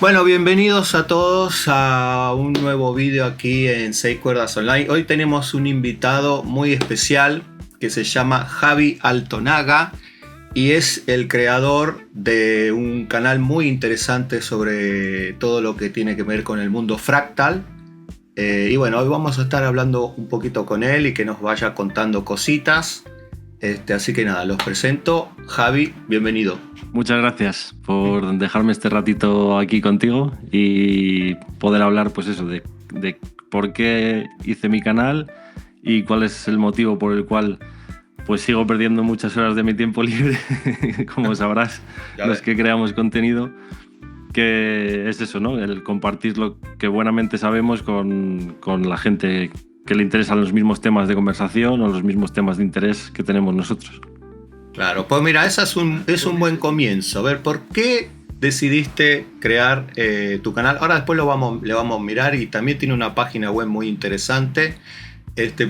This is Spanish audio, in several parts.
Bueno, bienvenidos a todos a un nuevo vídeo aquí en 6 Cuerdas Online. Hoy tenemos un invitado muy especial que se llama Javi Altonaga y es el creador de un canal muy interesante sobre todo lo que tiene que ver con el mundo fractal. Y bueno, hoy vamos a estar hablando un poquito con él y que nos vaya contando cositas. Así que nada, los presento. Javi, bienvenido. Muchas gracias por dejarme este ratito aquí contigo y poder hablar, pues eso, de por qué hice mi canal y cuál es el motivo por el cual pues sigo perdiendo muchas horas de mi tiempo libre, como sabrás, los que creamos contenido, que es eso, ¿no? El compartir lo que buenamente sabemos con la gente que le interesan los mismos temas de conversación o los mismos temas de interés que tenemos nosotros. Claro, pues mira, ese es un buen comienzo. A ver, ¿por qué decidiste crear tu canal? Ahora después le vamos a mirar y también tiene una página web muy interesante.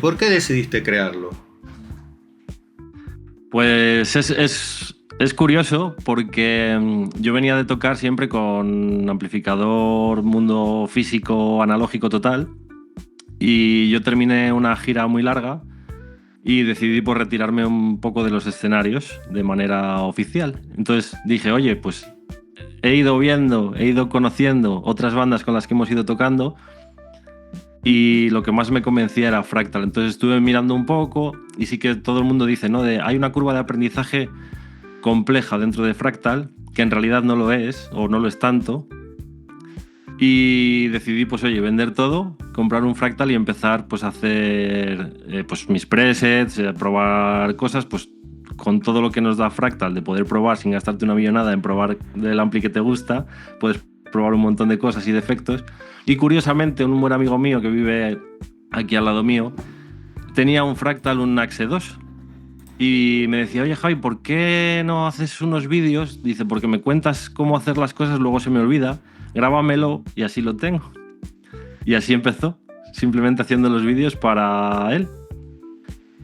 ¿Por qué decidiste crearlo? Pues es curioso porque yo venía de tocar siempre con amplificador, mundo físico, analógico total, y yo terminé una gira muy larga y decidí pues retirarme un poco de los escenarios de manera oficial. Entonces dije, oye, pues he ido conociendo otras bandas con las que hemos ido tocando y lo que más me convencía era Fractal. Entonces estuve mirando un poco y sí que todo el mundo dice, ¿no? Hay una curva de aprendizaje compleja dentro de Fractal, que en realidad no lo es o no lo es tanto. Y decidí, pues oye, vender todo, comprar un Fractal y empezar pues a hacer pues mis presets, probar cosas, pues con todo lo que nos da Fractal, de poder probar sin gastarte una millonada en probar del ampli que te gusta, puedes probar un montón de cosas y de efectos. Y curiosamente, un buen amigo mío que vive aquí al lado mío tenía un Fractal, un Axe 2. Y me decía, oye Javi, ¿por qué no haces unos vídeos? Dice, porque me cuentas cómo hacer las cosas, luego se me olvida. Grábamelo y así lo tengo. Y así empezó, simplemente haciendo los vídeos para él.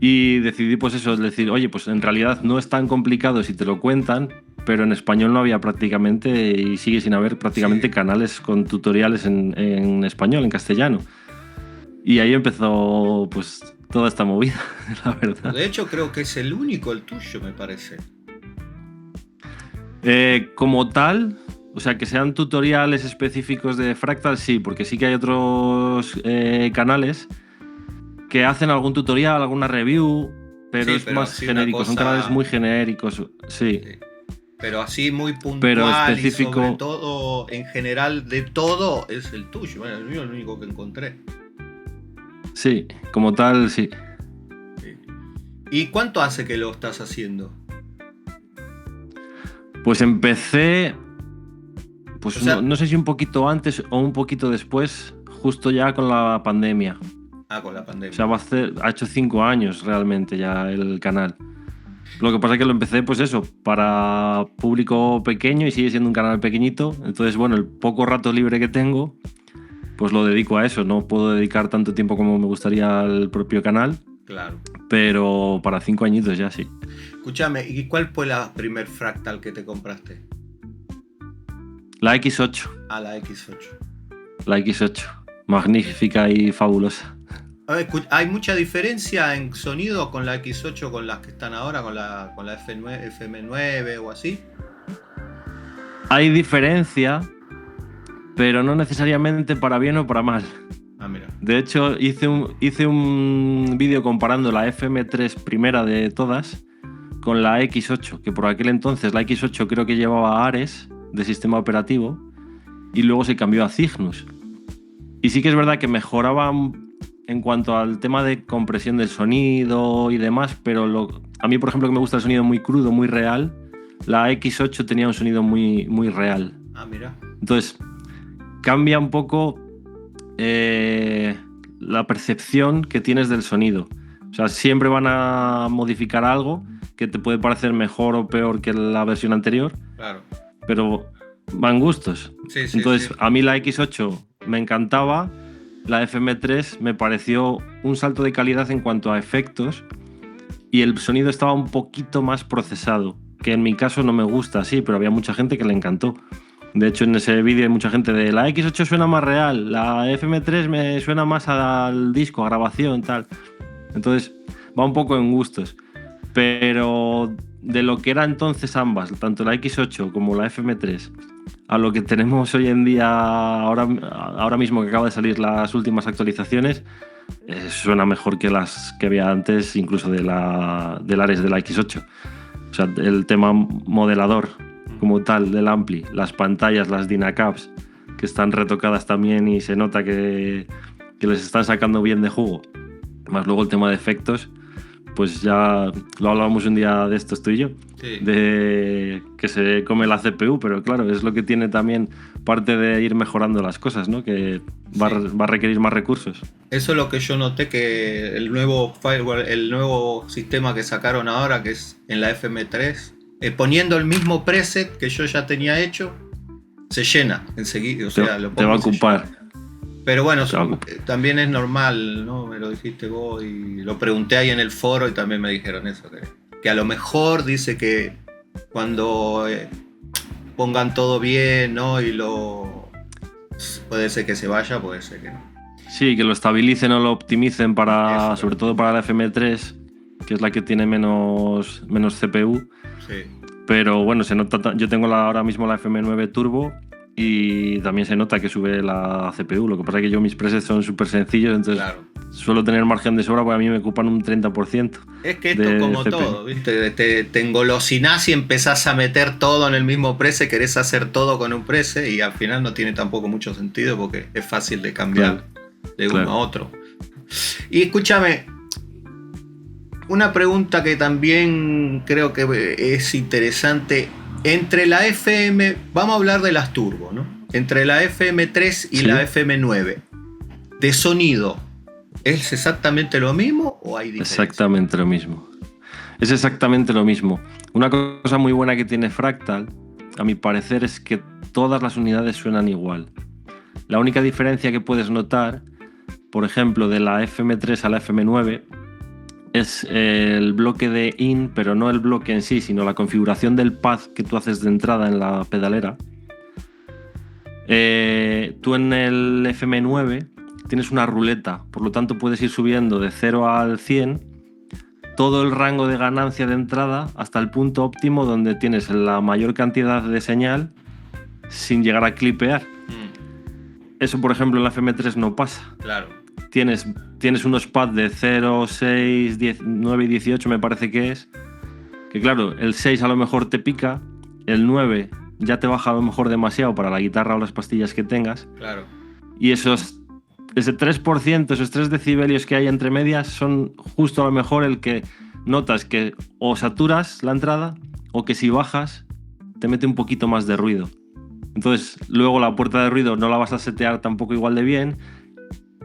Y decidí pues eso, es decir, oye, pues en realidad no es tan complicado si te lo cuentan, pero en español no había prácticamente, y sigue sin haber prácticamente, canales con tutoriales en español, en castellano. Y ahí empezó pues toda esta movida, la verdad. De hecho creo que es el único, el tuyo, me parece. Como tal, o sea, que sean tutoriales específicos de Fractal, sí, porque sí que hay otros canales que hacen algún tutorial, alguna review, pero sí, es pero más genérico, cosa... son canales muy genéricos, sí. Pero así muy puntual, pero específico... y sobre todo, en general, de todo, es el tuyo. Bueno, el mío es el único que encontré. Sí, como tal, sí. ¿Y cuánto hace que lo estás haciendo? Pues empecé... Pues o sea, no sé si un poquito antes o un poquito después, justo ya con la pandemia. Ah, con la pandemia. O sea, ha hecho 5 años realmente ya el canal. Lo que pasa es que lo empecé, pues eso, para público pequeño y sigue siendo un canal pequeñito. Entonces, bueno, el poco rato libre que tengo, pues lo dedico a eso. No puedo dedicar tanto tiempo como me gustaría al propio canal. Claro. Pero para 5 añitos ya sí. Escúchame, ¿y cuál fue la primer Fractal que te compraste? La X8. Ah, la X8. La X8. Magnífica y fabulosa. A ver, ¿hay mucha diferencia en sonido con la X8 con las que están ahora, con la FM9 o así? Hay diferencia, pero no necesariamente para bien o para mal. Ah, mira. De hecho, hice un vídeo comparando la FM3 primera de todas con la X8, que por aquel entonces la X8 creo que llevaba Ares de sistema operativo y luego se cambió a Cygnus. Y sí que es verdad que mejoraba en cuanto al tema de compresión del sonido y demás, pero a mí, por ejemplo, que me gusta el sonido muy crudo, muy real, la X8 tenía un sonido muy, muy real. Ah, mira. Entonces, cambia un poco la percepción que tienes del sonido. O sea, siempre van a modificar algo que te puede parecer mejor o peor que la versión anterior. Claro. Pero van gustos. Sí, sí, entonces, sí. A mí la X8 me encantaba, la FM3 me pareció un salto de calidad en cuanto a efectos y el sonido estaba un poquito más procesado, que en mi caso no me gusta así, pero había mucha gente que le encantó. De hecho, en ese vídeo hay mucha gente de la X8 suena más real, la FM3 me suena más al disco, a grabación, tal. Entonces, va un poco en gustos. Pero de lo que era entonces ambas, tanto la X8 como la FM3, a lo que tenemos hoy en día, ahora mismo que acaba de salir las últimas actualizaciones, suena mejor que las que había antes, incluso del Ares de la X8. O sea, el tema modelador como tal del ampli, las pantallas, las Dynacaps, que están retocadas también y se nota que les están sacando bien de jugo. Más luego el tema de efectos, pues ya lo hablábamos un día de estos tú y yo, sí, de que se come la CPU, pero claro, es lo que tiene también parte de ir mejorando las cosas, ¿no? Que va a requerir más recursos. Eso es lo que yo noté, que el nuevo firewall, el nuevo sistema que sacaron ahora, que es en la FM3, poniendo el mismo preset que yo ya tenía hecho, se llena enseguida, o sea, lo pongo, te va a ocupar. Pero bueno, también es normal, ¿no? Me lo dijiste vos y lo pregunté ahí en el foro y también me dijeron eso, que a lo mejor dice que cuando pongan todo bien, ¿no? Y puede ser que se vaya, puede ser que no. Sí, que lo estabilicen o lo optimicen para, sobre todo para la FM3, que es la que tiene menos CPU. Sí. Pero bueno, se nota. Yo tengo ahora mismo la FM9 Turbo y también se nota que sube la CPU. Lo que pasa es que yo mis presets son súper sencillos, entonces suelo tener margen de sobra porque a mí me ocupan un 30%. Es que esto es como CPU. Todo, ¿viste? Te engolosinás y empezás a meter todo en el mismo preset, querés hacer todo con un preset y al final no tiene tampoco mucho sentido porque es fácil de cambiar de uno a otro. Y escúchame, una pregunta que también creo que es interesante. Entre la FM, vamos a hablar de las turbo, ¿no? Entre la FM3 y la FM9, de sonido, ¿es exactamente lo mismo o hay diferencia? Exactamente lo mismo. Es exactamente lo mismo. Una cosa muy buena que tiene Fractal, a mi parecer, es que todas las unidades suenan igual. La única diferencia que puedes notar, por ejemplo, de la FM3 a la FM9, es el bloque de in, pero no el bloque en sí, sino la configuración del pad que tú haces de entrada en la pedalera. Tú en el FM9 tienes una ruleta, por lo tanto puedes ir subiendo de 0 al 100 todo el rango de ganancia de entrada hasta el punto óptimo donde tienes la mayor cantidad de señal sin llegar a clipear. Eso, por ejemplo, en la FM3 no pasa. Claro. Tienes unos pads de 0, 6, 10, 9 y 18 me parece que es. Que claro, el 6 a lo mejor te pica, el 9 ya te baja a lo mejor demasiado para la guitarra o las pastillas que tengas. Claro. Y ese 3%, esos 3 decibelios que hay entre medias son justo a lo mejor el que notas que o saturas la entrada o que si bajas te mete un poquito más de ruido. Entonces luego la puerta de ruido no la vas a setear tampoco igual de bien.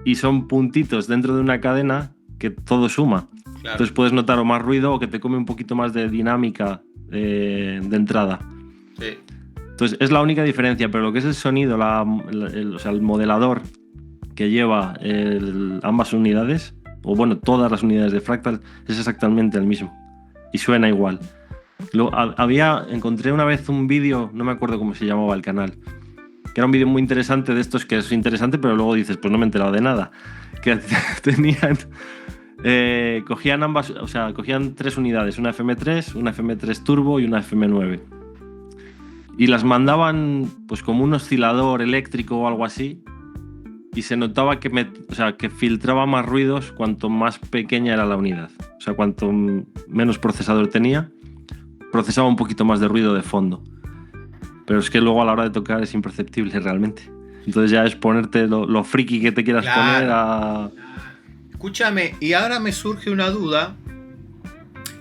Y son puntitos dentro de una cadena que todo suma. Claro. Entonces puedes notar o más ruido o que te come un poquito más de dinámica de entrada. Sí. Entonces es la única diferencia, pero lo que es el sonido, o sea, el modelador que lleva ambas unidades, o bueno, todas las unidades de Fractal, es exactamente el mismo. Y suena igual. Encontré una vez un vídeo, no me acuerdo cómo se llamaba el canal, que era un vídeo muy interesante de estos, que es interesante, pero luego dices, pues no me he enterado de nada. Que tenían... cogían ambas, o sea, cogían 3 unidades, una FM3, una FM3 Turbo y una FM9. Y las mandaban pues como un oscilador eléctrico o algo así, y se notaba que filtraba más ruidos cuanto más pequeña era la unidad. O sea, cuanto menos procesador tenía, procesaba un poquito más de ruido de fondo. Pero es que luego a la hora de tocar es imperceptible realmente. Entonces ya es ponerte lo friki que te quieras poner a... Escúchame, y ahora me surge una duda.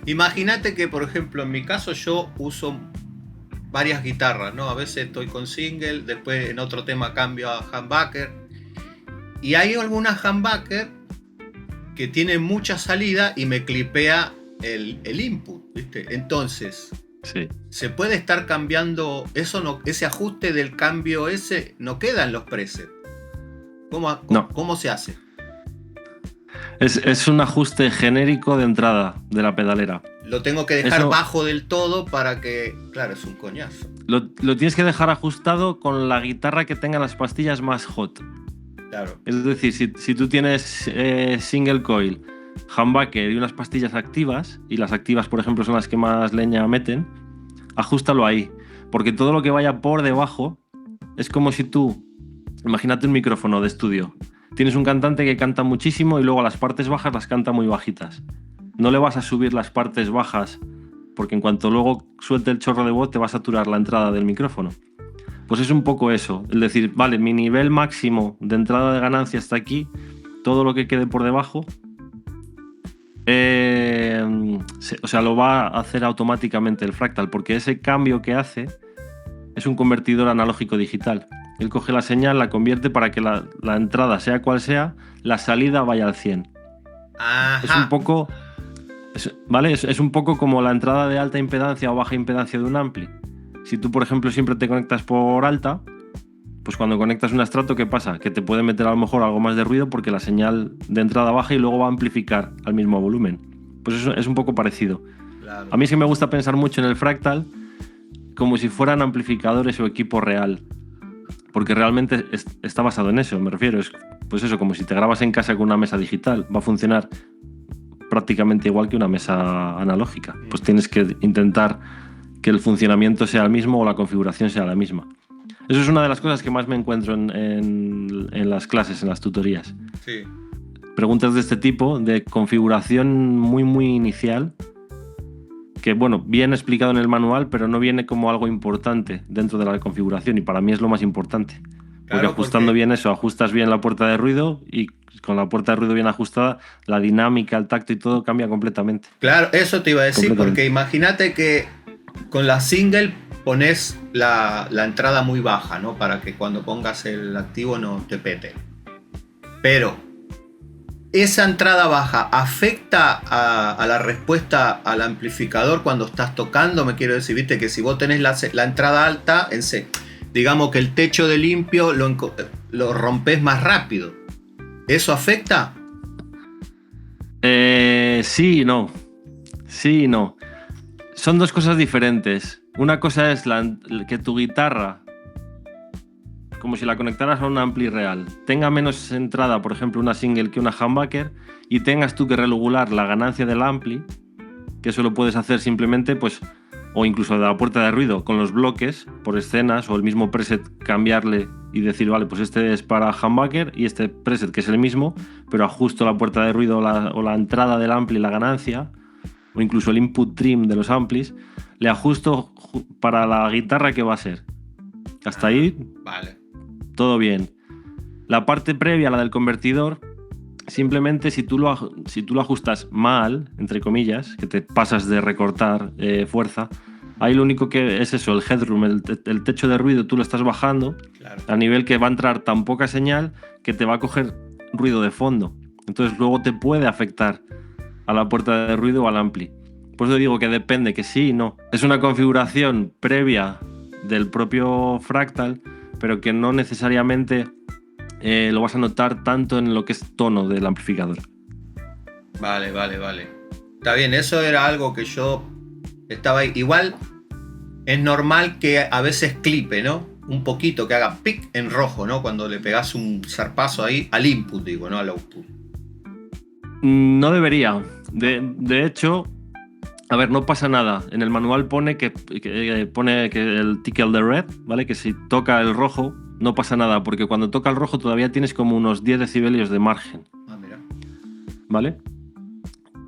Imagínate que, por ejemplo, en mi caso yo uso varias guitarras, ¿no? A veces estoy con single, después en otro tema cambio a humbucker. Y hay algunas humbucker que tienen mucha salida y me clipea el input, ¿viste? Entonces... Sí. Se puede estar cambiando eso, ese ajuste del cambio ese no queda en los presets. ¿Cómo se hace? Es un ajuste genérico de entrada de la pedalera. lo tengo que dejar Eso- bajo del todo para que... Claro, es un coñazo. Lo tienes que dejar ajustado con la guitarra que tenga las pastillas más hot. Claro. Es decir, si tú tienes single coil, humbucker y unas pastillas activas, y las activas, por ejemplo, son las que más leña meten, ajústalo ahí. Porque todo lo que vaya por debajo es como si tú, imagínate un micrófono de estudio. Tienes un cantante que canta muchísimo y luego las partes bajas las canta muy bajitas. No le vas a subir las partes bajas porque en cuanto luego suelte el chorro de voz te va a saturar la entrada del micrófono. Pues es un poco eso, es decir, vale, mi nivel máximo de entrada de ganancia está aquí, todo lo que quede por debajo, o sea, lo va a hacer automáticamente el Fractal, porque ese cambio que hace es un convertidor analógico digital. Él coge la señal, la convierte para que la entrada, sea cual sea, la salida vaya al 100. Ajá. Es un poco... ¿Vale? Es un poco como la entrada de alta impedancia o baja impedancia de un ampli. Si tú, por ejemplo, siempre te conectas por alta, pues cuando conectas un estrato, ¿qué pasa? Que te puede meter a lo mejor algo más de ruido porque la señal de entrada baja y luego va a amplificar al mismo volumen. Pues eso es un poco parecido. Claro. A mí sí me gusta pensar mucho en el Fractal como si fueran amplificadores o equipo real. Porque realmente está basado en eso, me refiero. Es pues eso, como si te grabas en casa con una mesa digital. Va a funcionar prácticamente igual que una mesa analógica. Pues tienes que intentar que el funcionamiento sea el mismo o la configuración sea la misma. Eso es una de las cosas que más me encuentro en las clases, en las tutorías. Sí. Preguntas de este tipo, de configuración muy, muy inicial, que, bueno, viene explicado en el manual, pero no viene como algo importante dentro de la configuración, y para mí es lo más importante. Porque Claro, ajustando porque- bien eso, ajustas bien la puerta de ruido y con la puerta de ruido bien ajustada, la dinámica, el tacto y todo cambia completamente. Claro, eso te iba a decir, Completamente. porque imagínate que con la single pones la entrada muy baja, ¿no? Para que cuando pongas el activo no te pete. Pero esa entrada baja afecta a la respuesta al amplificador cuando estás tocando. Me quiero decir, viste que si vos tenés la entrada alta, digamos que el techo de limpio lo rompes más rápido. ¿Eso afecta? Sí y no. Sí y no. Son dos cosas diferentes. Una cosa es que tu guitarra, como si la conectaras a un ampli real, tenga menos entrada, por ejemplo, una single que una humbucker, y tengas tú que regular la ganancia del ampli, que eso lo puedes hacer simplemente, pues, o incluso de la puerta de ruido, con los bloques, por escenas, o el mismo preset cambiarle y decir, vale, pues este es para humbucker y este preset que es el mismo, pero ajusto la puerta de ruido o la entrada del ampli, la ganancia, o incluso el input trim de los amplis, le ajusto para la guitarra que va a ser. Hasta ahí, Vale. todo bien. La parte previa, la del convertidor, simplemente si tú lo ajustas mal, entre comillas, que te pasas de recortar fuerza, ahí lo único que es eso, el headroom, el techo de ruido, tú lo estás bajando, Claro. a nivel que va a entrar tan poca señal que te va a coger ruido de fondo. Entonces luego te puede afectar a la puerta de ruido o al ampli. Por eso digo que depende, que sí y no. Es una configuración previa del propio Fractal, pero que no necesariamente lo vas a notar tanto en lo que es tono del amplificador. Vale. Está bien, eso era algo que yo estaba ahí. Igual es normal que a veces clipe, ¿no? Un poquito, que haga pic en rojo, ¿no? Cuando le pegas un zarpazo ahí al input, digo, no al output. No debería. De hecho, a ver, no pasa nada. En el manual pone que el tickle de red, ¿vale? Que si toca el rojo, no pasa nada, porque cuando toca el rojo todavía tienes como unos 10 decibelios de margen, Ah, mira. ¿vale?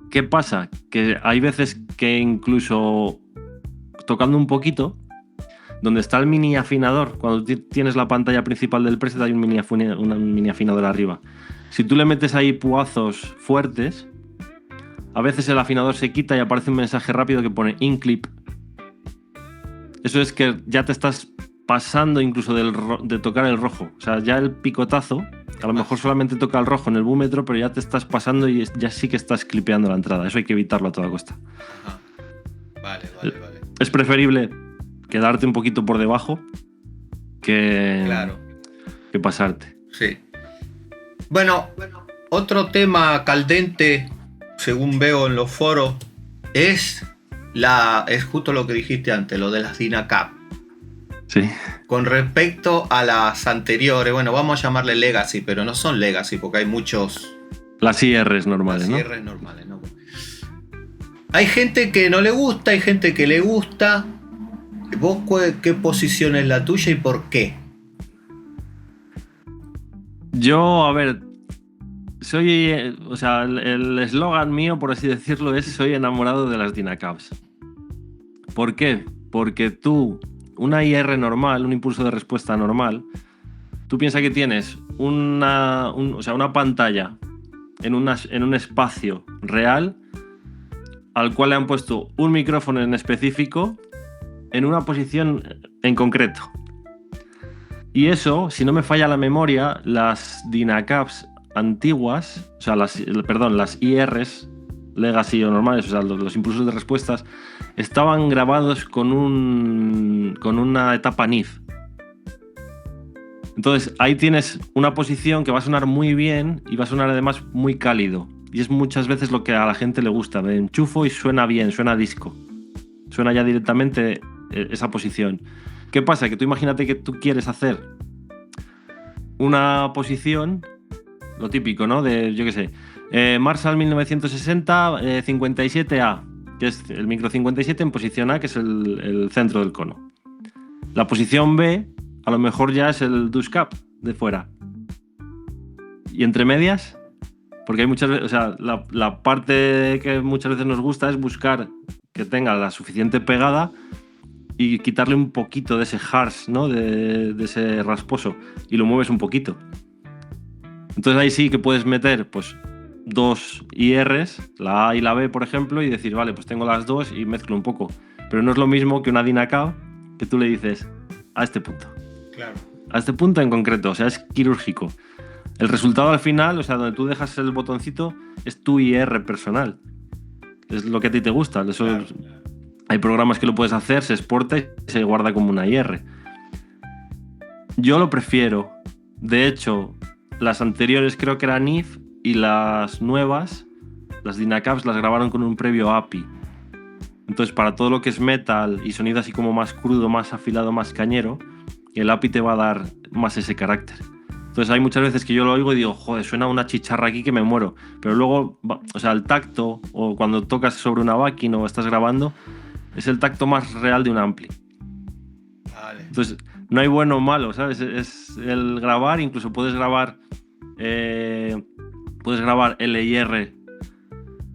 ¿Qué pasa? Que hay veces que incluso tocando un poquito, donde está el mini afinador, cuando tienes la pantalla principal del preset hay un mini afinador arriba. Si tú le metes ahí puazos fuertes, a veces el afinador se quita y aparece un mensaje rápido que pone in-clip. Eso es que ya te estás pasando incluso de tocar el rojo. O sea, ya el picotazo, a lo mejor solamente toca el rojo en el búmetro, pero ya te estás pasando y ya sí que estás clipeando la entrada. Eso hay que evitarlo a toda costa. Ajá. Vale. Es preferible quedarte un poquito por debajo que pasarte. Sí. Bueno, otro tema caldente, según veo en los foros, es es justo lo que dijiste antes, lo de las Dynacap. Sí. Con respecto a las anteriores, bueno, vamos a llamarle Legacy, pero no son Legacy porque hay muchos... Las IRs normales, las IRs normales, ¿no? Hay gente que no le gusta, hay gente que le gusta. ¿Vos qué posición es la tuya y por qué? Yo, a ver, soy, o sea, el eslogan mío, por así decirlo, es soy enamorado de las Dynacabs. ¿Por qué? Porque tú, una IR normal, un impulso de respuesta normal, tú piensas que tienes una pantalla en un espacio real al cual le han puesto un micrófono en específico en una posición en concreto. Y eso, si no me falla la memoria, las Dynacabs antiguas, o sea, las IRs, Legacy o normales, o sea, los impulsos de respuestas, estaban grabados con una etapa NIF. Entonces, ahí tienes una posición que va a sonar muy bien y va a sonar además muy cálido. Y es muchas veces lo que a la gente le gusta. Me enchufo y suena bien, suena disco. Suena ya directamente esa posición. ¿Qué pasa? Que tú imagínate que tú quieres hacer una posición, lo típico, ¿no? De, yo qué sé, Marshall 1960 57A, que es el micro 57 en posición A, que es el centro del cono. La posición B, a lo mejor ya es el Duscap de fuera. Y entre medias, porque hay muchas veces, o sea, la parte que muchas veces nos gusta es buscar que tenga la suficiente pegada y quitarle un poquito de ese harsh, ¿no? De ese rasposo, y lo mueves un poquito. Entonces ahí sí que puedes meter pues dos IRs, la A y la B, por ejemplo, y decir, vale, pues tengo las dos y mezclo un poco. Pero no es lo mismo que una Dynacab que tú le dices a este punto. Claro. A este punto en concreto, o sea, es quirúrgico. El resultado al final, o sea, donde tú dejas el botoncito, es tu IR personal. Es lo que a ti te gusta. Eso claro. Hay programas que lo puedes hacer, se exporta y se guarda como una IR. Yo lo prefiero. De hecho, las anteriores creo que eran NIF y las nuevas, las Dynacabs, las grabaron con un previo API. Entonces, para todo lo que es metal y sonido así como más crudo, más afilado, más cañero, el API te va a dar más ese carácter. Entonces hay muchas veces que yo lo oigo y digo, joder, suena una chicharra aquí que me muero. Pero luego, o sea, el tacto, o cuando tocas sobre una backing o estás grabando, es el tacto más real de un ampli. Vale. Entonces, no hay bueno o malo, ¿sabes? Es el grabar, incluso puedes grabar L y R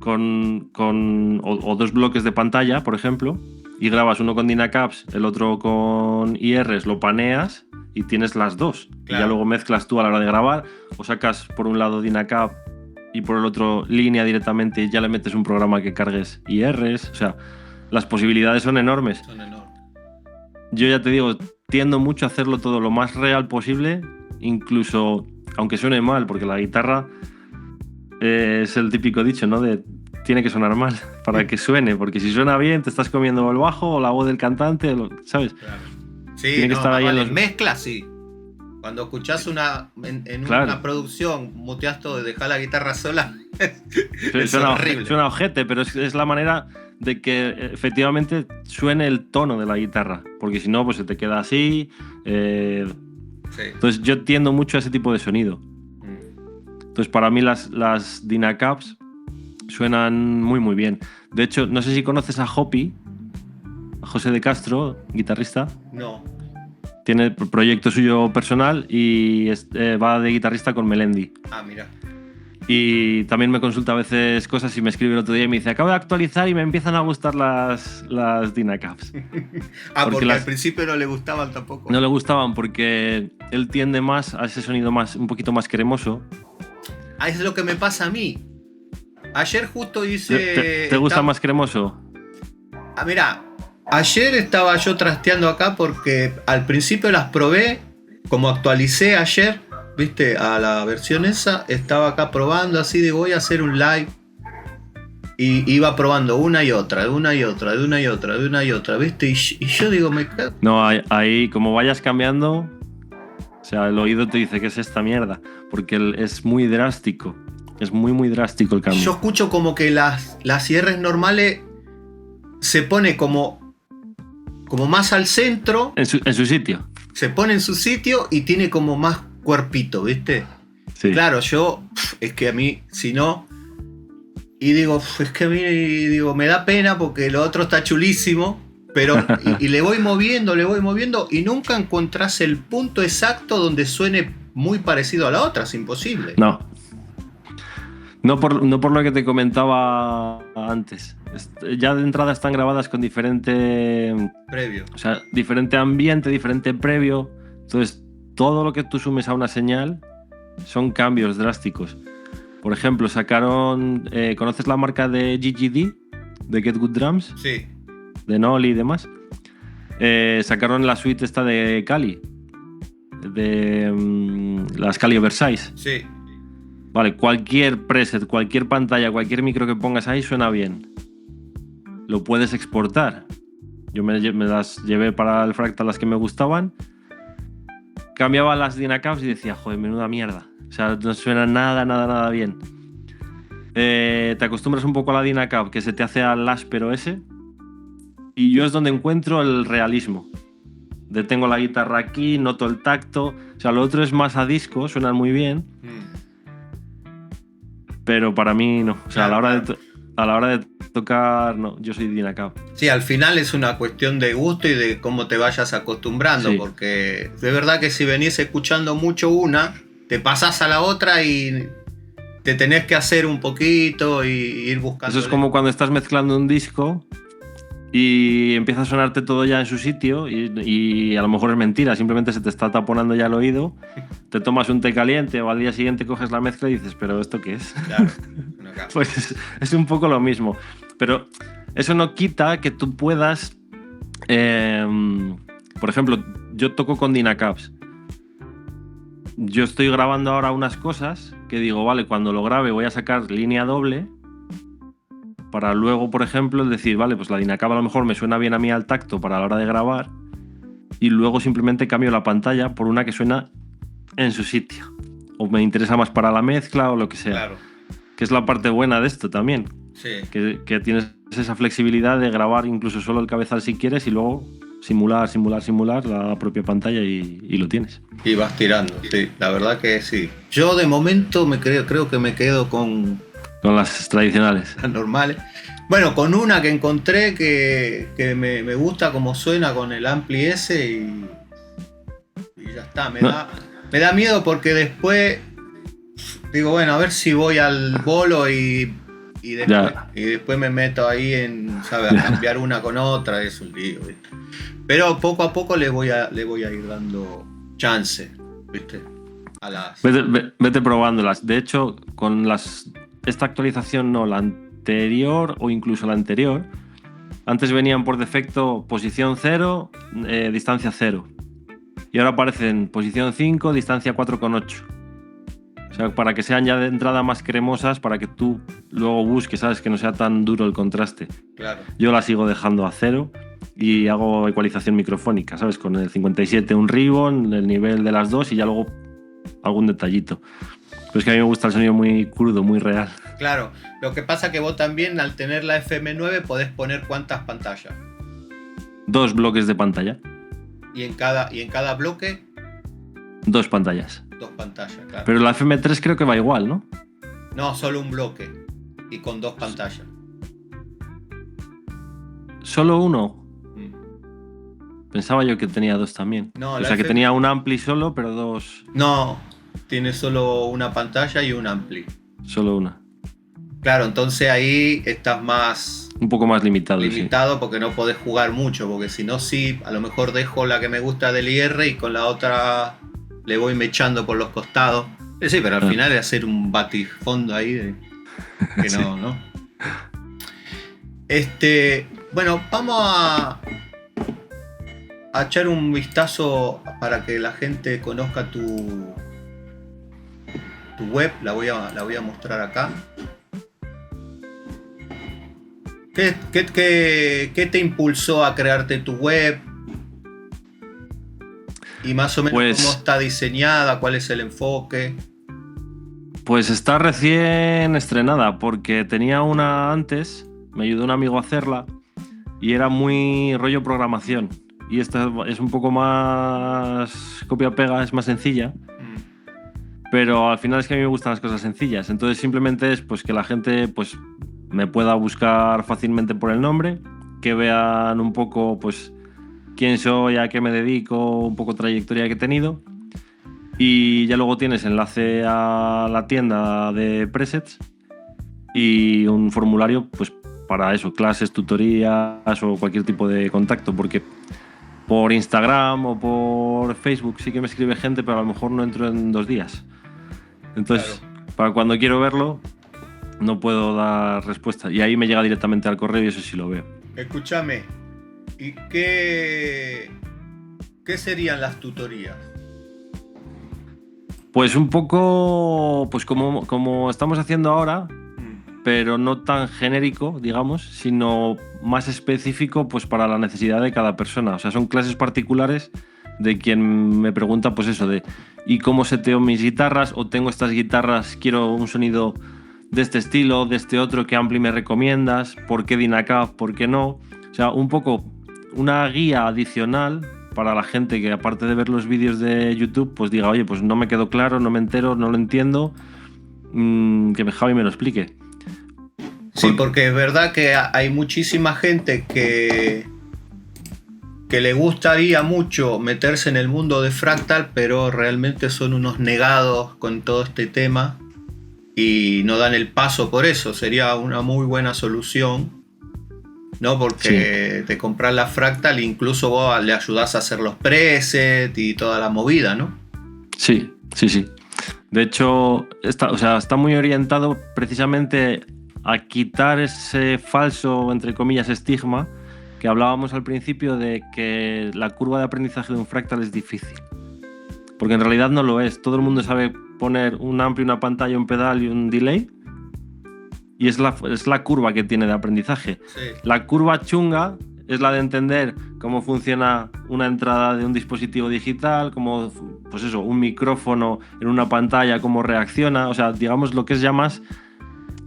o dos bloques de pantalla, por ejemplo, y grabas uno con Dynacabs, el otro con IRs, lo paneas y tienes las dos. Claro. Y ya luego mezclas tú a la hora de grabar, o sacas por un lado Dynacab y por el otro línea directamente y ya le metes un programa que cargues IRs. O sea, las posibilidades son enormes. Son enormes. Yo ya te digo, tiendo mucho a hacerlo todo lo más real posible, incluso aunque suene mal, porque la guitarra es el típico dicho, ¿no? De tiene que sonar mal para que suene, porque si suena bien te estás comiendo el bajo o la voz del cantante, ¿sabes? Claro. Sí, tiene que estar ahí en los... Mezcla, sí. Cuando escuchás una producción, muteas todo y dejás la guitarra sola, es horrible. Suena ojete, pero es la manera de que efectivamente suene el tono de la guitarra, porque si no, pues se te queda así. Sí. Entonces yo tiendo mucho a ese tipo de sonido. Entonces para mí las Dynacabs suenan muy muy bien. De hecho, no sé si conoces a Hopi, a José de Castro, guitarrista. No. Tiene proyecto suyo personal y va de guitarrista con Melendi. Ah, mira. Y también me consulta a veces cosas y me escribe el otro día y me dice, acabo de actualizar y me empiezan a gustar las Dynacabs. porque al principio no le gustaban tampoco. No le gustaban porque él tiende más a ese sonido un poquito más cremoso. Ah, es lo que me pasa a mí. Ayer justo hice... ¿Te gusta más cremoso? Ah, mira, ayer estaba yo trasteando acá porque al principio las probé, como actualicé ayer, viste, a la versión esa, estaba acá probando así de voy a hacer un live y iba probando una y otra, viste, y yo digo, me cago. No, ahí como vayas cambiando, o sea, el oído te dice que es esta mierda, porque es muy drástico, es muy muy drástico el cambio. Yo escucho como que las IRs normales se pone como más al centro. En su sitio. Se pone en su sitio y tiene como más cuerpito, ¿viste? Sí. Claro, es que a mí, si no... Y digo, es que a mí me da pena porque lo otro está chulísimo, pero y le voy moviendo y nunca encontrás el punto exacto donde suene muy parecido a la otra, es imposible. No por lo que te comentaba antes. Ya de entrada están grabadas con diferente previo. O sea, diferente ambiente, diferente previo. Entonces, todo lo que tú sumes a una señal son cambios drásticos. Por ejemplo, sacaron... ¿conoces la marca de GGD? De Get Good Drums. Sí. De Noli y demás. Sacaron la suite esta de Kali. De las Kali Oversize. Sí. Vale, cualquier preset, cualquier pantalla, cualquier micro que pongas ahí suena bien. Lo puedes exportar. Yo me las llevé para el Fractal las que me gustaban. Cambiaba las Dynacabs y decía, joder, menuda mierda. O sea, no suena nada bien. Te acostumbras un poco a la Dynacab, que se te hace al áspero ese. Y yo es donde encuentro el realismo. Tengo la guitarra aquí, noto el tacto. O sea, lo otro es más a disco, suenan muy bien. Pero para mí no. O sea, claro, a la hora de tocar, no. Yo soy Dynacab. Sí, al final es una cuestión de gusto y de cómo te vayas acostumbrando. Sí. Porque de verdad que si venís escuchando mucho una, te pasás a la otra y te tenés que hacer un poquito y ir buscando. Eso es como cuando estás mezclando un disco y empieza a sonarte todo ya en su sitio y a lo mejor es mentira, simplemente se te está taponando ya el oído, te tomas un té caliente o al día siguiente coges la mezcla y dices, ¿pero esto qué es? Claro. Pues es un poco lo mismo. Pero eso no quita que tú puedas... por ejemplo, yo toco con Dynacabs. Yo estoy grabando ahora unas cosas que digo, vale, cuando lo grabe voy a sacar línea doble para luego, por ejemplo, decir, vale, pues la Dynacab a lo mejor me suena bien a mí al tacto para la hora de grabar y luego simplemente cambio la pantalla por una que suena en su sitio. O me interesa más para la mezcla o lo que sea. Claro. Que es la parte buena de esto también. Sí. Que tienes esa flexibilidad de grabar incluso solo el cabezal si quieres y luego simular la propia pantalla y lo tienes. Y vas tirando, sí. La verdad que sí. Yo de momento creo que me quedo con las tradicionales. Las normales. Bueno, con una que encontré que me gusta cómo suena con el ampli ese y ya está. Me da miedo porque después digo, bueno, a ver si voy al bolo y después me meto ahí ¿sabes? A cambiar una con otra, es un lío, ¿viste? Pero poco a poco le voy a ir dando chance, ¿viste? Vete probándolas. De hecho, con esta actualización no, la anterior o incluso la anterior, antes venían por defecto posición 0, distancia 0. Y ahora aparecen posición 5, distancia 4,8. O sea, para que sean ya de entrada más cremosas, para que tú luego busques, ¿sabes? Que no sea tan duro el contraste. Claro. Yo la sigo dejando a 0 y hago ecualización microfónica, ¿sabes? Con el 57 un ribbon, el nivel de las dos y ya luego algún detallito. Pero es que a mí me gusta el sonido muy crudo, muy real. Claro, lo que pasa que vos también al tener la FM9 podés poner ¿cuántas pantallas? 2 bloques de pantalla. ¿Y en cada bloque? 2 pantallas. 2 pantallas, claro. Pero la FM3 creo que va igual, ¿no? No, solo un bloque y con 2 pantallas. ¿Solo uno? Pensaba yo que tenía 2 también. No, o sea, que tenía un ampli solo, pero 2... No, tiene solo una pantalla y un ampli. Solo una. Claro, entonces ahí estás más... Un poco más limitado. Sí. Porque no podés jugar mucho, porque si no, sí, a lo mejor dejo la que me gusta del IR y con la otra le voy mechando por los costados. Sí, pero al final es hacer un batifondo ahí que sí. ¿no? Bueno, vamos a echar un vistazo para que la gente conozca tu web. La voy a mostrar acá. ¿Qué te impulsó a crearte tu web? Y más o menos cómo está diseñada, cuál es el enfoque. Pues está recién estrenada porque tenía una antes, me ayudó un amigo a hacerla y era muy rollo programación. Y esta es un poco más copia-pega, es más sencilla. Pero al final es que a mí me gustan las cosas sencillas. Entonces simplemente es pues que la gente pues me pueda buscar fácilmente por el nombre, que vean un poco pues quién soy, a qué me dedico, un poco trayectoria que he tenido. Y ya luego tienes enlace a la tienda de presets y un formulario pues para eso, clases, tutorías o cualquier tipo de contacto, porque por Instagram o por Facebook sí que me escribe gente, pero a lo mejor no entro en 2 días. Entonces, para cuando quiero verlo, no puedo dar respuesta. Y ahí me llega directamente al correo y eso sí lo veo. Escúchame, ¿y qué serían las tutorías? Pues un poco pues como estamos haciendo ahora, pero no tan genérico, digamos, sino más específico pues para la necesidad de cada persona. O sea, son clases particulares de quien me pregunta pues eso de ¿y cómo seteo mis guitarras? O tengo estas guitarras, quiero un sonido de este estilo, de este otro, ¿qué ampli me recomiendas? ¿Por qué Dynacap? ¿Por qué no? O sea, un poco una guía adicional para la gente que aparte de ver los vídeos de YouTube pues diga, oye, pues no me quedó claro, no me entero, no lo entiendo, que Javi me lo explique. Sí, porque es verdad que hay muchísima gente que le gustaría mucho meterse en el mundo de Fractal, pero realmente son unos negados con todo este tema y no dan el paso por eso. Sería una muy buena solución, ¿no? Porque te compras la Fractal e incluso vos le ayudás a hacer los presets y toda la movida, ¿no? Sí. De hecho, está muy orientado precisamente a quitar ese falso, entre comillas, estigma que hablábamos al principio de que la curva de aprendizaje de un Fractal es difícil. Porque en realidad no lo es. Todo el mundo sabe poner un ampli, una pantalla, un pedal y un delay. Y es la curva que tiene de aprendizaje. Sí. La curva chunga es la de entender cómo funciona una entrada de un dispositivo digital, cómo, pues eso, un micrófono en una pantalla, cómo reacciona. O sea, digamos lo que es ya más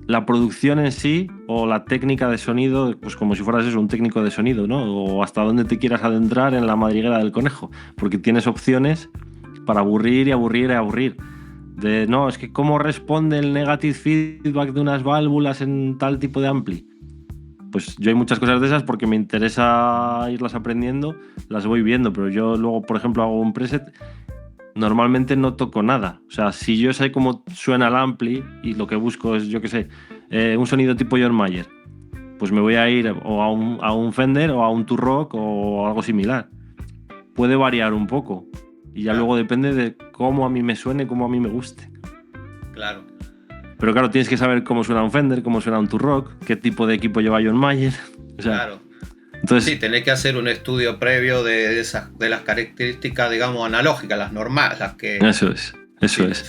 la producción en sí o la técnica de sonido, pues como si fueras eso, un técnico de sonido, ¿no? O hasta dónde te quieras adentrar en la madriguera del conejo, porque tienes opciones para aburrir y aburrir y aburrir. De, no, es que cómo responde el negative feedback de unas válvulas en tal tipo de ampli. Pues yo hay muchas cosas de esas porque me interesa irlas aprendiendo, las voy viendo, pero yo luego, por ejemplo, hago un preset, normalmente no toco nada. O sea, si yo sé cómo suena el ampli y lo que busco es, yo qué sé, un sonido tipo John Mayer, pues me voy a ir o a un Fender o a un Turrock o algo similar. Puede variar un poco y ya luego depende de cómo a mí me suene, cómo a mí me guste. Claro. Pero claro, tienes que saber cómo suena un Fender, cómo suena un Turrock, qué tipo de equipo lleva John Mayer. O sea, claro. Entonces, sí, tenés que hacer un estudio previo de las características, digamos, analógicas, las normales, las que... Eso es.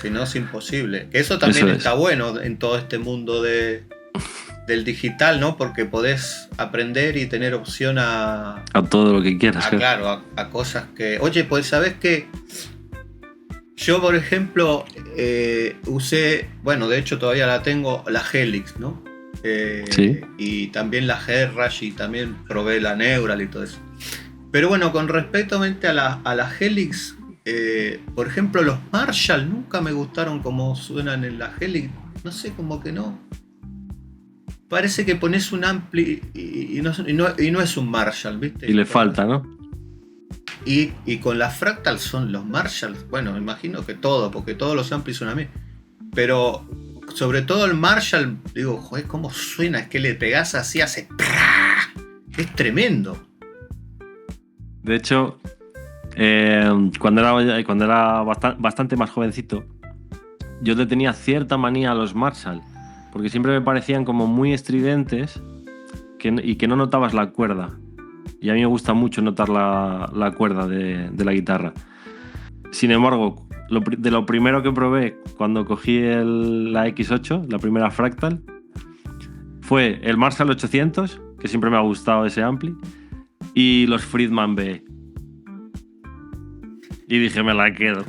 Si no, es imposible. Eso también está bueno en todo este mundo del digital, ¿no? Porque podés aprender y tener opción a todo lo que quieras. Claro, a cosas que... Oye, pues, ¿sabés qué? Yo, por ejemplo, usé... Bueno, de hecho todavía la tengo, la Helix, ¿no? Sí. Y también la G-Rush y también probé la Neural y todo eso. Pero bueno, con respecto a la Helix, por ejemplo, los Marshall nunca me gustaron como suenan en la Helix. No sé, como que no. Parece que pones un ampli y no es un Marshall, ¿viste? Y le falta, ¿no? Y con la Fractal son los Marshall. Bueno, me imagino que todo, porque todos los amplis son a mí. Pero sobre todo el Marshall, digo, joder, ¿cómo suena? Es que le pegás así, hace... Es tremendo. De hecho, cuando era bastante más jovencito, yo le tenía cierta manía a los Marshall, porque siempre me parecían como muy estridentes y que no notabas la cuerda. Y a mí me gusta mucho notar la cuerda de la guitarra. Sin embargo, de lo primero que probé cuando cogí la X8, la primera Fractal, fue el Marshall 800, que siempre me ha gustado ese ampli, y los Friedman BE. Y dije, me la quedo.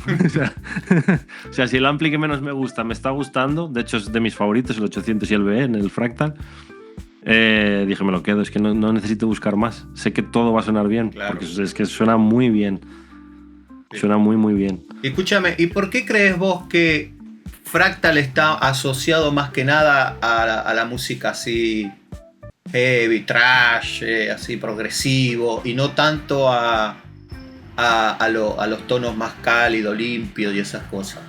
O sea, si el ampli que menos me gusta me está gustando, de hecho es de mis favoritos, el 800 y el BE en el Fractal, Dije, me lo quedo, es que no necesito buscar más. Sé que todo va a sonar bien, Claro. porque es que suena muy bien. Sí. Suena muy, muy bien. Escúchame, ¿y por qué crees vos que Fractal está asociado más que nada a la música así heavy, trash, así progresivo, y no tanto a los tonos más cálidos, limpios y esas cosas?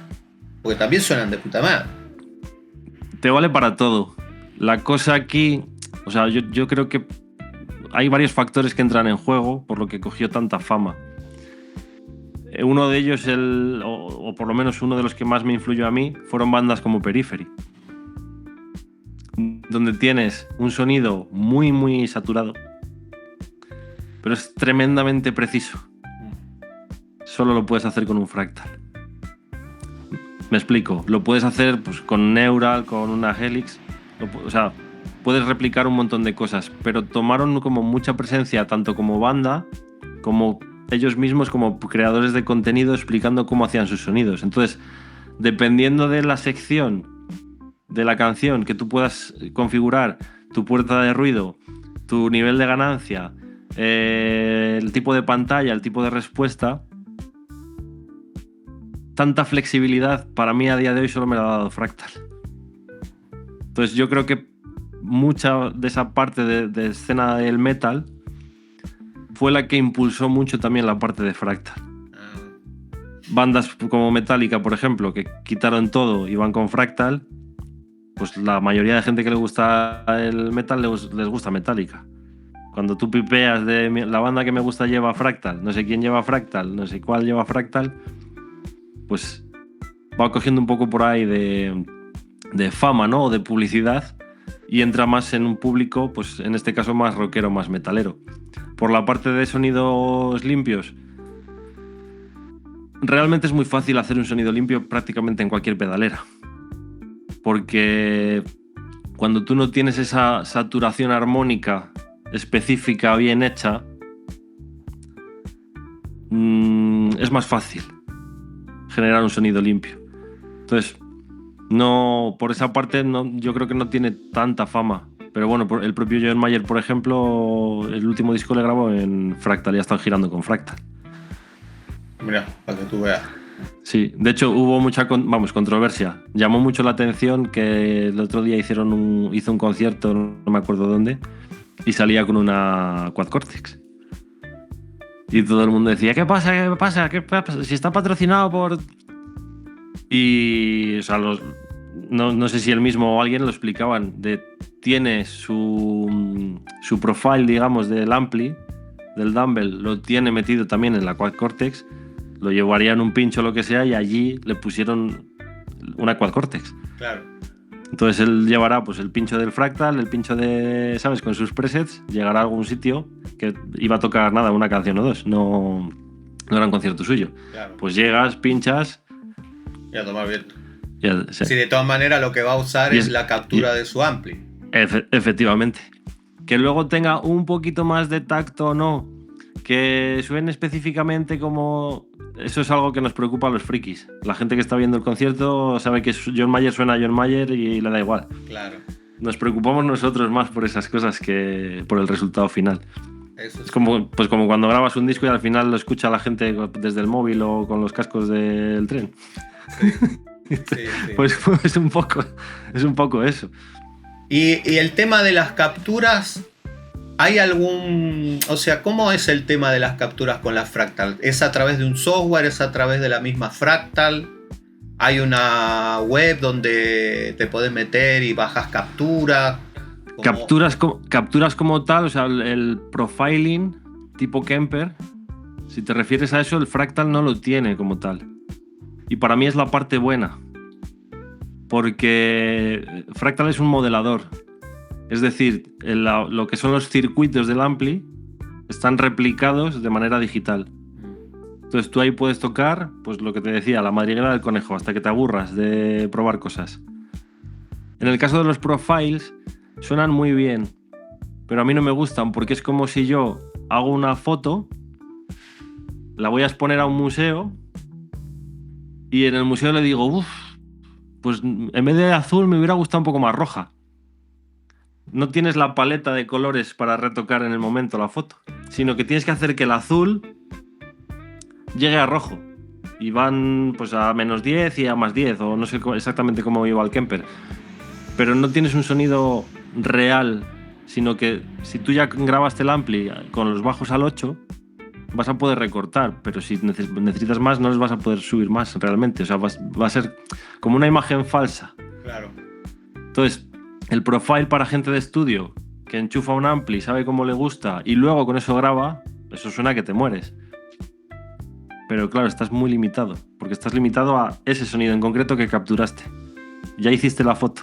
Porque también suenan de puta madre. Te vale para todo. La cosa aquí, o sea, yo creo que hay varios factores que entran en juego por lo que cogió tanta fama. Uno de ellos, o por lo menos uno de los que más me influyó a mí, fueron bandas como Periphery, donde tienes un sonido muy, muy saturado, pero es tremendamente preciso. Solo lo puedes hacer con un Fractal. Me explico, lo puedes hacer pues, con Neural, con una Helix, o sea, puedes replicar un montón de cosas, pero tomaron como mucha presencia tanto como banda como ellos mismos como creadores de contenido explicando cómo hacían sus sonidos. Entonces, dependiendo de la sección de la canción que tú puedas configurar, tu puerta de ruido, tu nivel de ganancia, el tipo de pantalla, el tipo de respuesta, tanta flexibilidad para mí a día de hoy solo me la ha dado Fractal. Entonces yo creo que mucha de esa parte de escena del metal fue la que impulsó mucho también la parte de Fractal. Bandas como Metallica, por ejemplo, que quitaron todo y van con Fractal, pues la mayoría de gente que le gusta el metal les gusta Metallica. Cuando tú pipeas de la banda que me gusta lleva Fractal, no sé quién lleva Fractal, no sé cuál lleva Fractal, pues va cogiendo un poco por ahí de fama, ¿no? O de publicidad, y entra más en un público, pues en este caso más rockero, más metalero. Por la parte de sonidos limpios, realmente es muy fácil hacer un sonido limpio prácticamente en cualquier pedalera, porque cuando tú no tienes esa saturación armónica específica bien hecha, es más fácil generar un sonido limpio. Entonces, no, por esa parte yo creo que no tiene tanta fama. Pero bueno, el propio John Mayer, por ejemplo, el último disco le grabó en Fractal y ha estado girando con Fractal. Mira, para que tú veas. Sí, de hecho hubo mucha controversia. Llamó mucho la atención que el otro día hizo un concierto, no me acuerdo dónde, y salía con una Quad Cortex. Y todo el mundo decía, ¿qué pasa? ¿Qué pasa? ¿Qué pasa? Si está patrocinado por... Y, o sea, no sé si él mismo o alguien lo explicaban. Tiene su profile, digamos, del ampli, del dumbbell, lo tiene metido también en la Quad Cortex, lo llevarían un pincho o lo que sea y allí le pusieron una Quad Cortex. Claro. Entonces él llevará pues el pincho del Fractal, el pincho de, ¿sabes? Con sus presets, llegará a algún sitio que iba a tocar nada, una canción o dos, no era un concierto suyo. Claro. Pues llegas, pinchas... Y a tomar viento. Sí. Sí, de todas maneras lo que va a usar es la captura de su ampli. Efectivamente. Que luego tenga un poquito más de tacto o no, que suene específicamente como... Eso es algo que nos preocupa a los frikis. La gente que está viendo el concierto sabe que John Mayer suena a John Mayer y le da igual. Claro. Nos preocupamos nosotros más por esas cosas que por el resultado final. Eso es como cuando grabas un disco y al final lo escucha la gente desde el móvil o con los cascos del tren. Sí. Pues es un poco eso. Y el tema de las capturas, ¿hay algún... O sea, ¿cómo es el tema de las capturas con la Fractal? ¿Es a través de un software? ¿Es a través de la misma Fractal? ¿Hay una web donde te podés meter y bajas capturas? Capturas como tal, o sea, el profiling tipo Kemper, si te refieres a eso, el Fractal no lo tiene como tal. Y para mí es la parte buena, porque Fractal es un modelador. Es decir, lo que son los circuitos del ampli están replicados de manera digital. Entonces tú ahí puedes tocar, pues lo que te decía, la madriguera del conejo, hasta que te aburras de probar cosas. En el caso de los profiles, suenan muy bien, pero a mí no me gustan porque es como si yo hago una foto, la voy a exponer a un museo y en el museo le digo, pues en vez de azul me hubiera gustado un poco más roja. no tienes la paleta de colores para retocar en el momento la foto, sino que tienes que hacer que el azul llegue a rojo. Y van pues a -10 y a +10, o no sé exactamente cómo iba el Kemper. Pero no tienes un sonido real, sino que si tú ya grabaste el ampli con los bajos al 8, vas a poder recortar, pero si necesitas más, no les vas a poder subir más realmente. O sea, va a ser como una imagen falsa. Claro. Entonces, el profile para gente de estudio que enchufa un ampli, sabe cómo le gusta y luego con eso graba, eso suena que te mueres. Pero claro, estás muy limitado, porque estás limitado a ese sonido en concreto que capturaste. Ya hiciste la foto.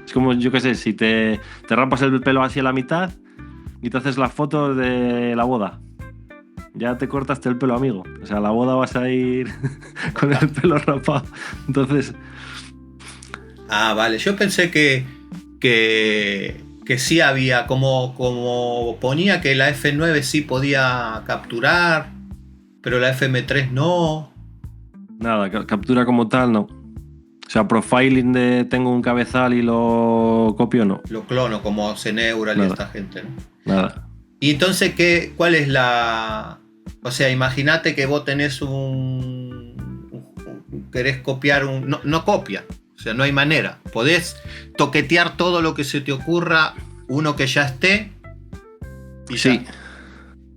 Es como, yo qué sé, si te rapas el pelo así a la mitad y te haces la foto de la boda. Ya te cortaste el pelo, amigo. O sea, a la boda vas a ir con el pelo rapado. Entonces... Ah, vale. Yo pensé que sí había, como ponía que la F9 sí podía capturar, pero la FM3 no. Nada, captura como tal, no. O sea, profiling de tengo un cabezal y lo copio, no. Lo clono, como Ceneural y esta gente, ¿no? Nada. Y entonces, ¿cuál es la...? O sea, imagínate que vos tenés querés copiar un... No copia. O sea, no hay manera. Podés toquetear todo lo que se te ocurra, uno que ya esté. Y sí. Ya.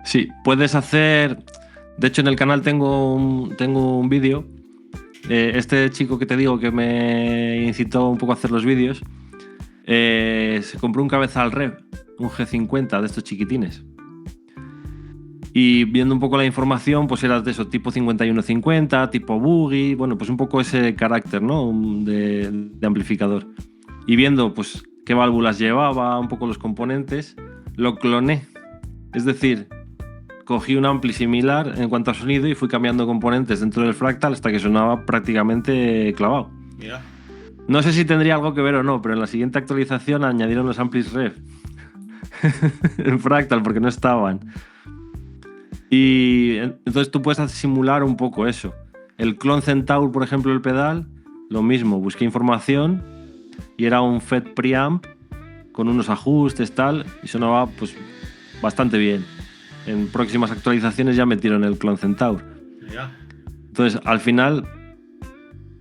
Sí, puedes hacer... De hecho, en el canal tengo un vídeo. Este chico que te digo que me incitó un poco a hacer los vídeos, se compró un cabezal Rev, un G50 de estos chiquitines. Y viendo un poco la información, pues era de eso, tipo 5150, tipo Boogie, bueno, pues un poco ese carácter, ¿no? de amplificador. Y viendo, pues, qué válvulas llevaba, un poco los componentes, lo cloné. Es decir, cogí un ampli similar en cuanto a sonido y fui cambiando componentes dentro del Fractal hasta que sonaba prácticamente clavado. Mira. No sé si tendría algo que ver o no, pero en la siguiente actualización añadieron los amplis Rev en Fractal porque no estaban. Y entonces tú puedes simular un poco eso. El Clone Centaur, por ejemplo, el pedal, lo mismo. Busqué información y era un FET preamp con unos ajustes, tal, y sonaba pues bastante bien. En próximas actualizaciones ya metieron el Clone Centaur. Ya. Entonces, al final,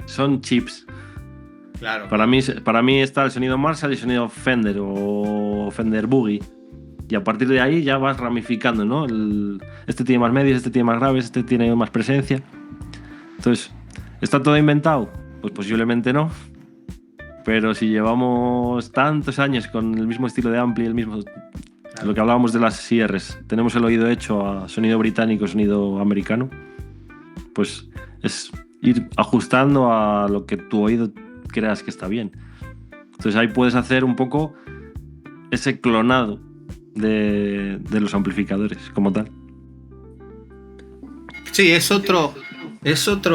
son chips. Claro. Para mí está el sonido Marshall y el sonido Fender o Fender Boogie. Y a partir de ahí ya vas ramificando, ¿no? Este tiene más medios, este tiene más graves, este tiene más presencia. Entonces, ¿está todo inventado? Pues posiblemente no. Pero si llevamos tantos años con el mismo estilo de ampli, el mismo... Claro. Lo que hablábamos de las CRs, tenemos el oído hecho a sonido británico, sonido americano, pues es ir ajustando a lo que tu oído creas que está bien. Entonces ahí puedes hacer un poco ese clonado de los amplificadores como tal. Sí, es otro,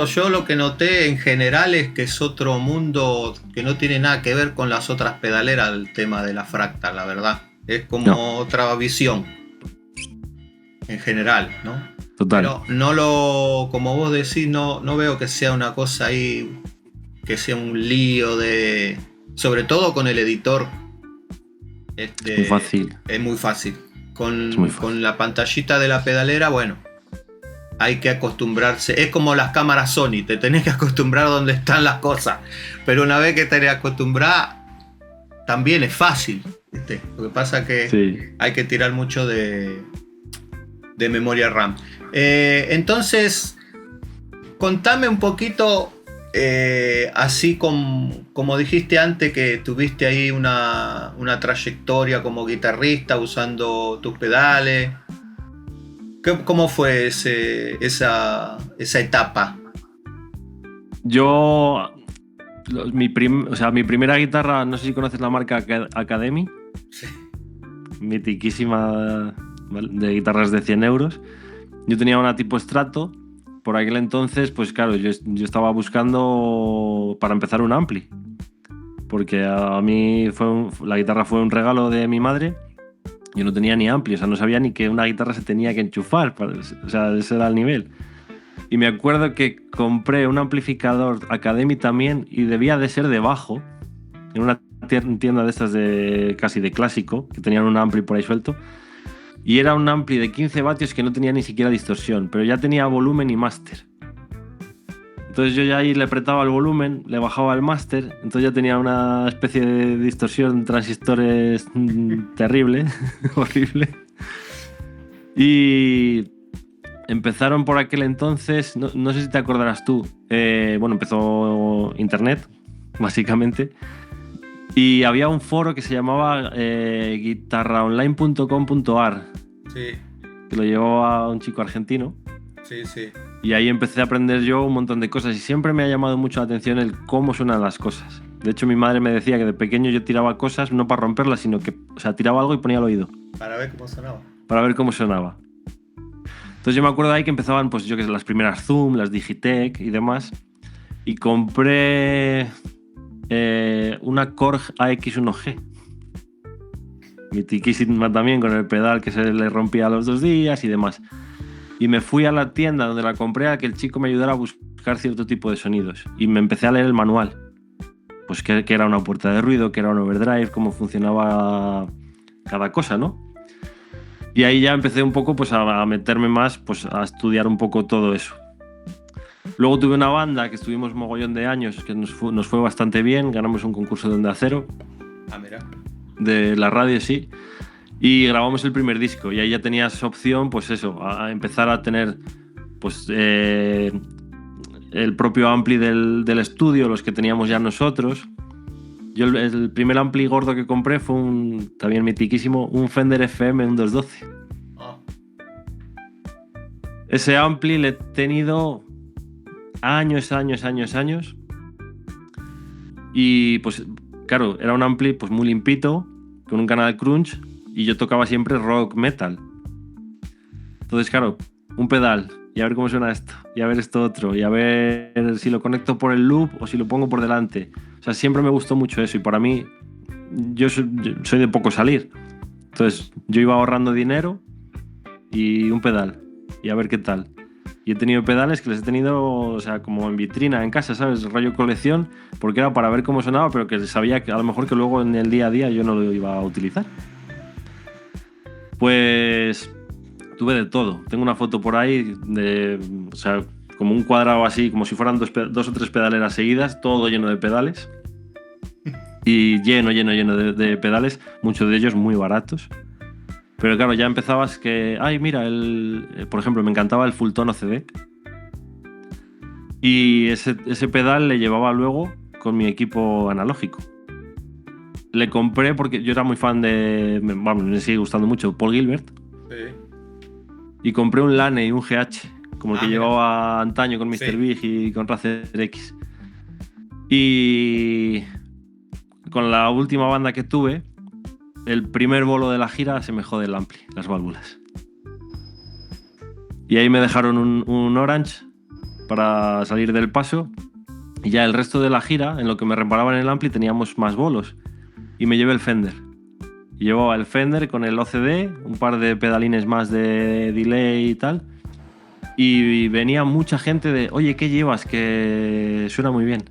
yo lo que noté en general es que es otro mundo que no tiene nada que ver con las otras pedaleras, el tema de la Fractal, la verdad. Es como otra visión en general, ¿no? Total. Pero no como vos decís, no veo que sea una cosa ahí, que sea un lío sobre todo con el editor. Muy fácil. Es muy fácil. Es muy fácil. Con la pantallita de la pedalera, bueno, hay que acostumbrarse. Es como las cámaras Sony, te tenés que acostumbrar donde están las cosas. Pero una vez que te acostumbras, también es fácil, ¿viste? Lo que pasa es que hay que tirar mucho de memoria RAM. Entonces, contame un poquito, así como dijiste antes, que tuviste ahí una trayectoria como guitarrista usando tus pedales. ¿Cómo fue esa etapa? Yo... Mi primera guitarra, no sé si conoces la marca Academy. Sí. Mitiquísima, de guitarras de 100 euros. Yo tenía una tipo Strato. Por aquel entonces, pues claro, yo estaba buscando para empezar un ampli. Porque a mí la guitarra fue un regalo de mi madre. Yo no tenía ni ampli, o sea, no sabía ni que una guitarra se tenía que enchufar. O sea, ese era el nivel. Y me acuerdo que compré un amplificador Academy también y debía de ser de bajo, en una tienda de estas casi de clásico, que tenían un ampli por ahí suelto. Y era un ampli de 15 vatios que no tenía ni siquiera distorsión, pero ya tenía volumen y máster. Entonces yo ya ahí le apretaba el volumen, le bajaba el máster, entonces ya tenía una especie de distorsión, transistores terrible, horrible. Y empezaron por aquel entonces, no sé si te acordarás tú, empezó Internet, básicamente, y había un foro que se llamaba guitarraonline.com.ar, Sí, que lo llevó a un chico argentino. sí, sí. Y ahí empecé a aprender yo un montón de cosas y siempre me ha llamado mucho la atención el cómo suenan las cosas. De hecho, mi madre me decía que de pequeño yo tiraba cosas no para romperlas, sino que, tiraba algo y ponía al oído. Para ver cómo sonaba. Para ver cómo sonaba. Entonces yo me acuerdo ahí que empezaban, pues yo que sé, las primeras Zoom, las Digitech y demás. Y compré una Korg AX1G. Mitiquísima también, con el pedal que se le rompía a los 2 días y demás. Y me fui a la tienda donde la compré a que el chico me ayudara a buscar cierto tipo de sonidos. Y me empecé a leer el manual. Pues que era una puerta de ruido, que era un overdrive, cómo funcionaba cada cosa, ¿no? Y ahí ya empecé un poco pues, a meterme más, pues, a estudiar un poco todo eso. Luego tuve una banda que estuvimos mogollón de años, que nos fue bastante bien, ganamos un concurso de Onda Cero. Ah, mira. De la radio, sí. Y grabamos el primer disco y ahí ya tenías opción, pues eso, a empezar a tener pues el propio ampli del estudio, los que teníamos ya nosotros. Yo el primer ampli gordo que compré fue también mitiquísimo, un Fender FM, un 212. Oh. Ese ampli le he tenido años. Y pues claro, era un ampli pues muy limpito, con un canal crunch. Y yo tocaba siempre rock metal. Entonces, claro, un pedal, y a ver cómo suena esto, y a ver esto otro, y a ver si lo conecto por el loop o si lo pongo por delante. O sea, siempre me gustó mucho eso. Y para mí, yo soy de poco salir. Entonces, yo iba ahorrando dinero y un pedal, y a ver qué tal. Y he tenido pedales que les he tenido, o sea, como en vitrina en casa, ¿sabes? Rollo colección, porque era para ver cómo sonaba, pero que sabía que a lo mejor que luego en el día a día yo no lo iba a utilizar. Pues tuve de todo. Tengo una foto por ahí o sea, como un cuadrado así, como si fueran dos o tres pedaleras seguidas, todo lleno de pedales. Y lleno de pedales, muchos de ellos muy baratos. Pero claro, ya empezabas que... Ay, mira, por ejemplo, me encantaba el Fulltone OCD. Y ese pedal le llevaba luego con mi equipo analógico. Le compré porque yo era muy fan me sigue gustando mucho, Paul Gilbert. Sí. Y compré un Lane y un GH, como el que mira. llevaba antaño con Mr. Sí. Big y con Razer X. Y con la última banda que tuve, el primer bolo de la gira se me jode el ampli, las válvulas. Y ahí me dejaron un Orange para salir del paso. Y ya el resto de la gira, en lo que me reparaban el ampli, teníamos más bolos. Y me llevé el Fender. Y llevaba el Fender con el OCD, un par de pedalines más de delay y tal. Y venía mucha gente de, oye, ¿qué llevas? Que suena muy bien.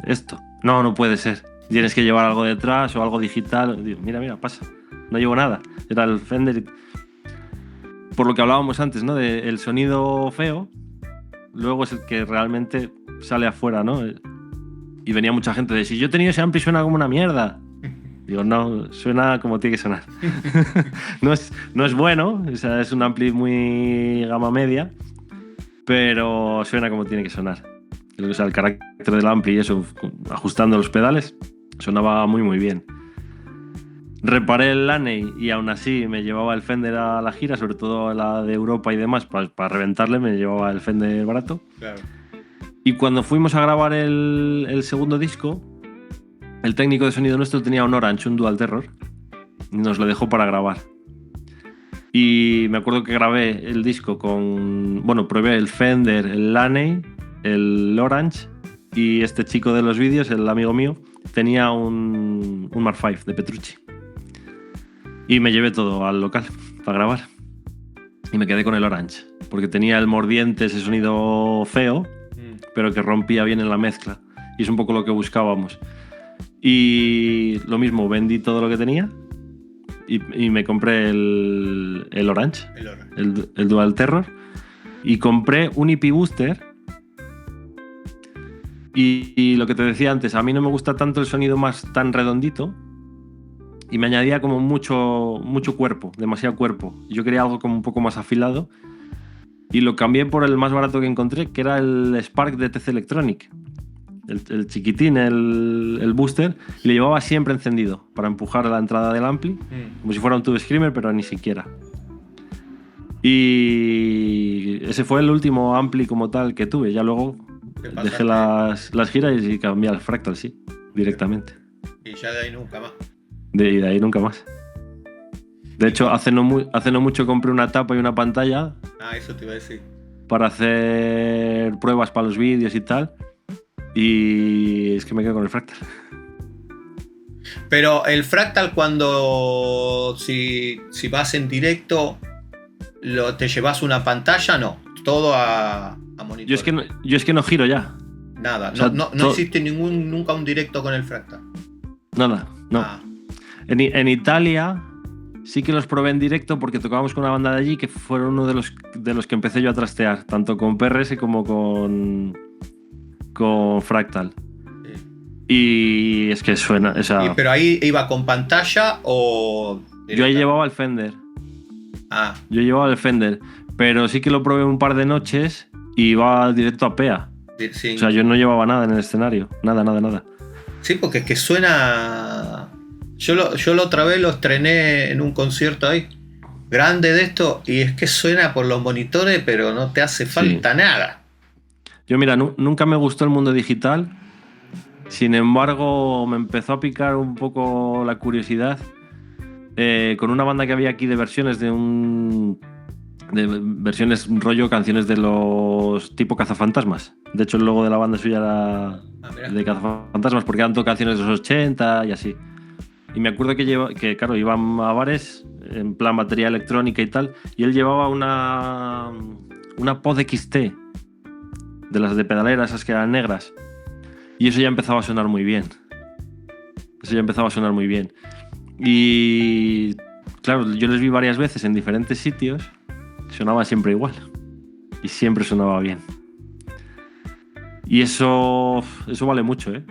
Esto. No puede ser. Tienes que llevar algo detrás o algo digital. Digo, mira, pasa. No llevo nada. Era el Fender. Por lo que hablábamos antes, ¿no? El sonido feo, luego es el que realmente sale afuera, ¿no? Y venía mucha gente de, si yo he tenido ese ampli suena como una mierda. Digo, no, suena como tiene que sonar. no es bueno, o sea, es un ampli muy gama media, pero suena como tiene que sonar. O sea, el carácter del ampli y eso, ajustando los pedales, sonaba muy bien. Reparé el Lane y aún así me llevaba el Fender a la gira, sobre todo a la de Europa y demás, para reventarle me llevaba el Fender barato. Claro. Y cuando fuimos a grabar el segundo disco, el técnico de sonido nuestro tenía un Orange, un Dual Terror, y nos lo dejó para grabar. Y me acuerdo que grabé el disco probé el Fender, el Lane, el Orange, y este chico de los vídeos, el amigo mío, tenía un Mark V de Petrucci. Y me llevé todo al local para grabar. Y me quedé con el Orange, porque tenía el mordiente, ese sonido feo, pero que rompía bien en la mezcla. Y es un poco lo que buscábamos. Y lo mismo, vendí todo lo que tenía y me compré el Orange, el Dual Terror. Y compré un IP Booster. Y lo que te decía antes, a mí no me gusta tanto el sonido más tan redondito. Y me añadía como mucho cuerpo, demasiado cuerpo. Yo quería algo como un poco más afilado. Y lo cambié por el más barato que encontré, que era el Spark de TC Electronic. El chiquitín, el booster, y lo llevaba siempre encendido para empujar la entrada del ampli, como si fuera un Tube Screamer, pero ni siquiera. Y ese fue el último ampli como tal que tuve. Ya luego dejé las giras y cambié al Fractal, sí, directamente. Y ya de ahí nunca más. De ahí nunca más. De hecho, hace no mucho compré una tapa y una pantalla. Eso te iba a decir. Para hacer pruebas para los vídeos y tal. Y es que me quedo con el Fractal. Pero el Fractal cuando si vas en directo te llevas una pantalla, no, todo a monitor. Yo es que no giro ya. Nada, o sea, no existe nunca un directo con el Fractal. Nada, no. En Italia sí que los probé en directo porque tocábamos con una banda de allí que fueron uno de los que empecé yo a trastear, tanto con PRS como con Fractal. Sí. Y es que suena. ¿Pero ahí iba con pantalla o...? Yo ahí llevaba el Fender. Yo llevaba el Fender, pero sí que lo probé un par de noches y iba directo a PEA. Sí. O sea, yo no llevaba nada en el escenario. Nada. Sí, porque es que suena... Yo la otra vez lo estrené en un concierto ahí, grande de esto, y es que suena por los monitores, pero no te hace falta nada. Yo, mira, nunca me gustó el mundo digital. Sin embargo, me empezó a picar un poco la curiosidad con una banda que había aquí de versiones de versiones rollo canciones de los tipo Cazafantasmas. De hecho, el logo de la banda suya era de Cazafantasmas porque eran canciones de los 80 y así. Y me acuerdo que claro, iban a bares en plan batería electrónica y tal, y él llevaba una Pod XT de las de pedalera, esas que eran negras. Y eso ya empezaba a sonar muy bien. Y claro, yo les vi varias veces en diferentes sitios, sonaba siempre igual. Y siempre sonaba bien. Y eso vale mucho, ¿eh?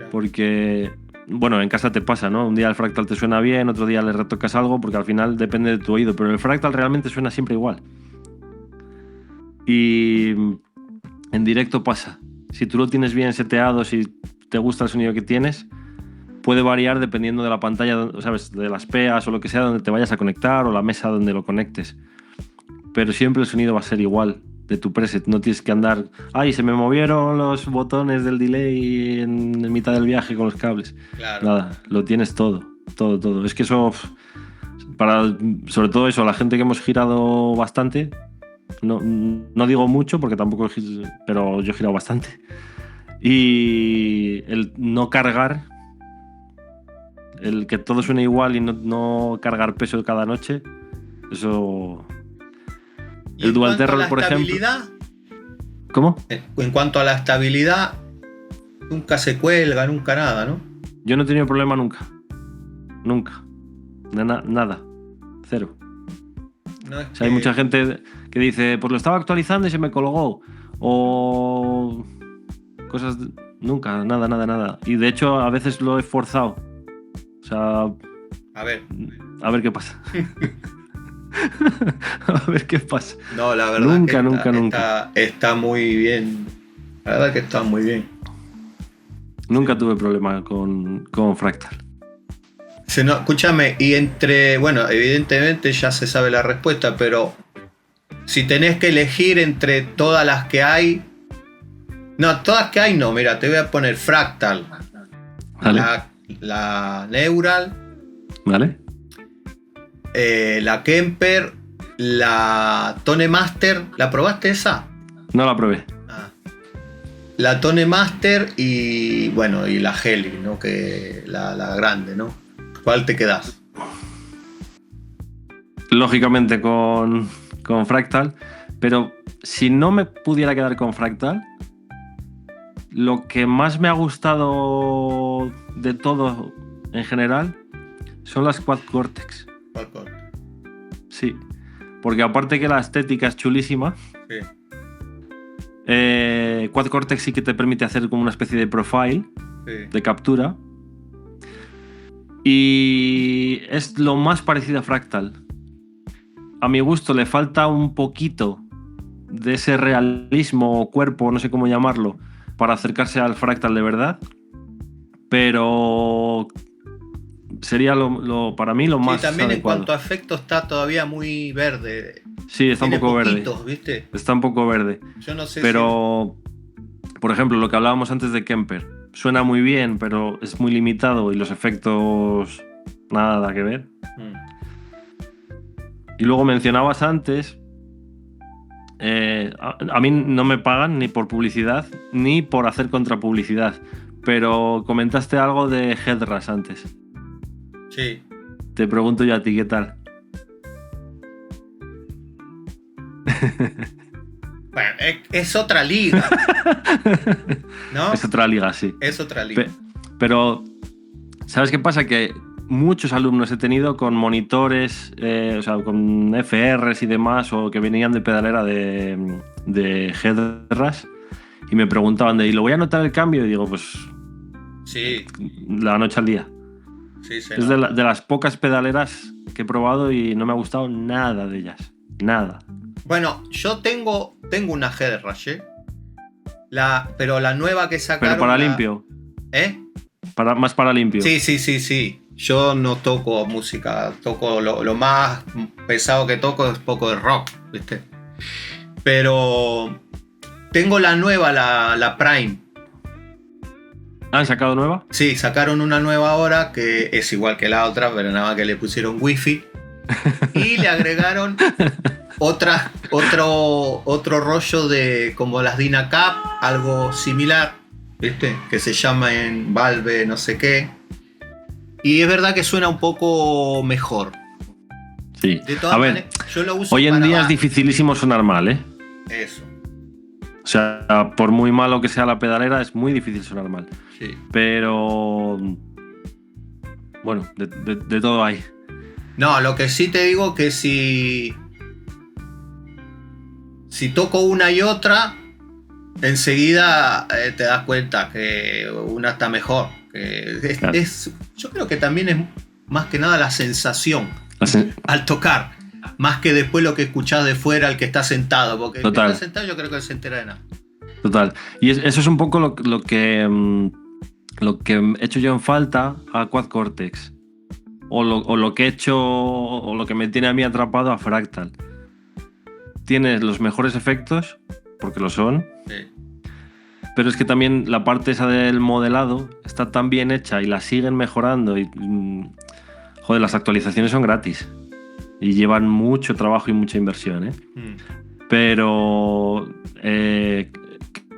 Porque, bueno, en casa te pasa, ¿no? Un día el Fractal te suena bien, otro día le retocas algo, porque al final depende de tu oído. Pero el Fractal realmente suena siempre igual. Y en directo pasa. Si tú lo tienes bien seteado, si te gusta el sonido que tienes, puede variar dependiendo de la pantalla, ¿sabes? De las PEAs o lo que sea donde te vayas a conectar o la mesa donde lo conectes. Pero siempre el sonido va a ser igual de tu preset. No tienes que andar... ¡Ay, se me movieron los botones del delay en mitad del viaje con los cables! Claro. Nada, lo tienes todo. Es que eso... sobre todo eso, la gente que hemos girado bastante... No digo mucho porque tampoco, pero yo he girado bastante. Y el no cargar, el que todo suene igual y no cargar peso cada noche, eso. El Dual Terror, por ejemplo. ¿Cómo? En cuanto a la estabilidad, nunca se cuelga, nunca nada, ¿no? Yo no he tenido problema nunca. Nada. Cero. No es hay mucha gente que dice, pues lo estaba actualizando y se me colgó. O cosas... Nunca, nada. Y de hecho a veces lo he forzado. O sea... A ver qué pasa. A ver qué pasa. No, la verdad nunca. Está muy bien. La verdad que está muy bien. Nunca tuve problema con Fractal. Escúchame, y bueno, evidentemente ya se sabe la respuesta, pero si tenés que elegir entre todas las que hay... No, todas que hay no, mira, te voy a poner Fractal. Vale. La Neural. Vale. La Kemper, la Tone Master. ¿La probaste esa? No la probé. La Tone Master y bueno, y la Heli, ¿no? Que la grande, ¿no? ¿Cuál te quedas? Lógicamente con Fractal, pero si no me pudiera quedar con Fractal, lo que más me ha gustado de todo en general son las Quad Cortex. Quad Cortex. Sí, porque aparte que la estética es chulísima, Sí. Quad Cortex sí que te permite hacer como una especie de profile, Sí. de captura, y es lo más parecido a Fractal. A mi gusto le falta un poquito de ese realismo o cuerpo, no sé cómo llamarlo, para acercarse al Fractal de verdad, pero sería para mí lo más también adecuado. En cuanto a efectos está todavía muy verde. Sí, está Tiene un poco poquitos, verde. ¿viste? Está un poco verde. Yo no sé pero, por ejemplo, lo que hablábamos antes de Kemper, suena muy bien, pero es muy limitado y los efectos nada que ver. Y luego mencionabas antes, a mí no me pagan ni por publicidad ni por hacer contrapublicidad, pero comentaste algo de Headrush antes. Sí. Te pregunto yo a ti, ¿qué tal? Bueno, es otra liga, ¿no? Es otra liga, sí. Es otra liga. Pero, ¿sabes qué pasa? Que muchos alumnos he tenido con monitores, o sea, con FRs y demás, o que venían de pedalera de Headrush, y me preguntaban ¿y lo voy a notar el cambio? Y digo, pues sí, la noche al día. Sí, es de las pocas pedaleras que he probado y no me ha gustado nada de ellas. Nada. Bueno, yo tengo una Headrush, pero la nueva que sacaron... Pero para limpio. Más para limpio. Sí. Yo no toco música, toco lo más pesado que toco es poco de rock, ¿viste? Pero tengo la nueva, la Prime. ¿Han sacado nueva? Sí, sacaron una nueva ahora que es igual que la otra, pero nada más que le pusieron wifi y le agregaron otro rollo de como las Dynacap, algo similar, ¿viste? Que se llama en Valve no sé qué. Y es verdad que suena un poco mejor. Sí. De todas maneras, yo lo uso hoy en día es dificilísimo sonar mal, ¿eh? Eso. O sea, por muy malo que sea la pedalera, es muy difícil sonar mal. Sí. Pero bueno, de todo hay. No, lo que sí te digo que si toco una y otra, enseguida te das cuenta que una está mejor. Claro. Yo creo que también es más que nada la sensación al tocar, más que después lo que escuchás de fuera al que está sentado, porque el que está sentado yo creo que no se entera de nada. Total. Y eso es un poco lo que he hecho yo en falta a Quad Cortex. O lo que he hecho, o lo que me tiene a mí atrapado a Fractal. Tienes los mejores efectos, porque lo son. Sí. Pero es que también la parte esa del modelado está tan bien hecha y la siguen mejorando. Y joder, las actualizaciones son gratis. Y llevan mucho trabajo y mucha inversión, ¿eh? Pero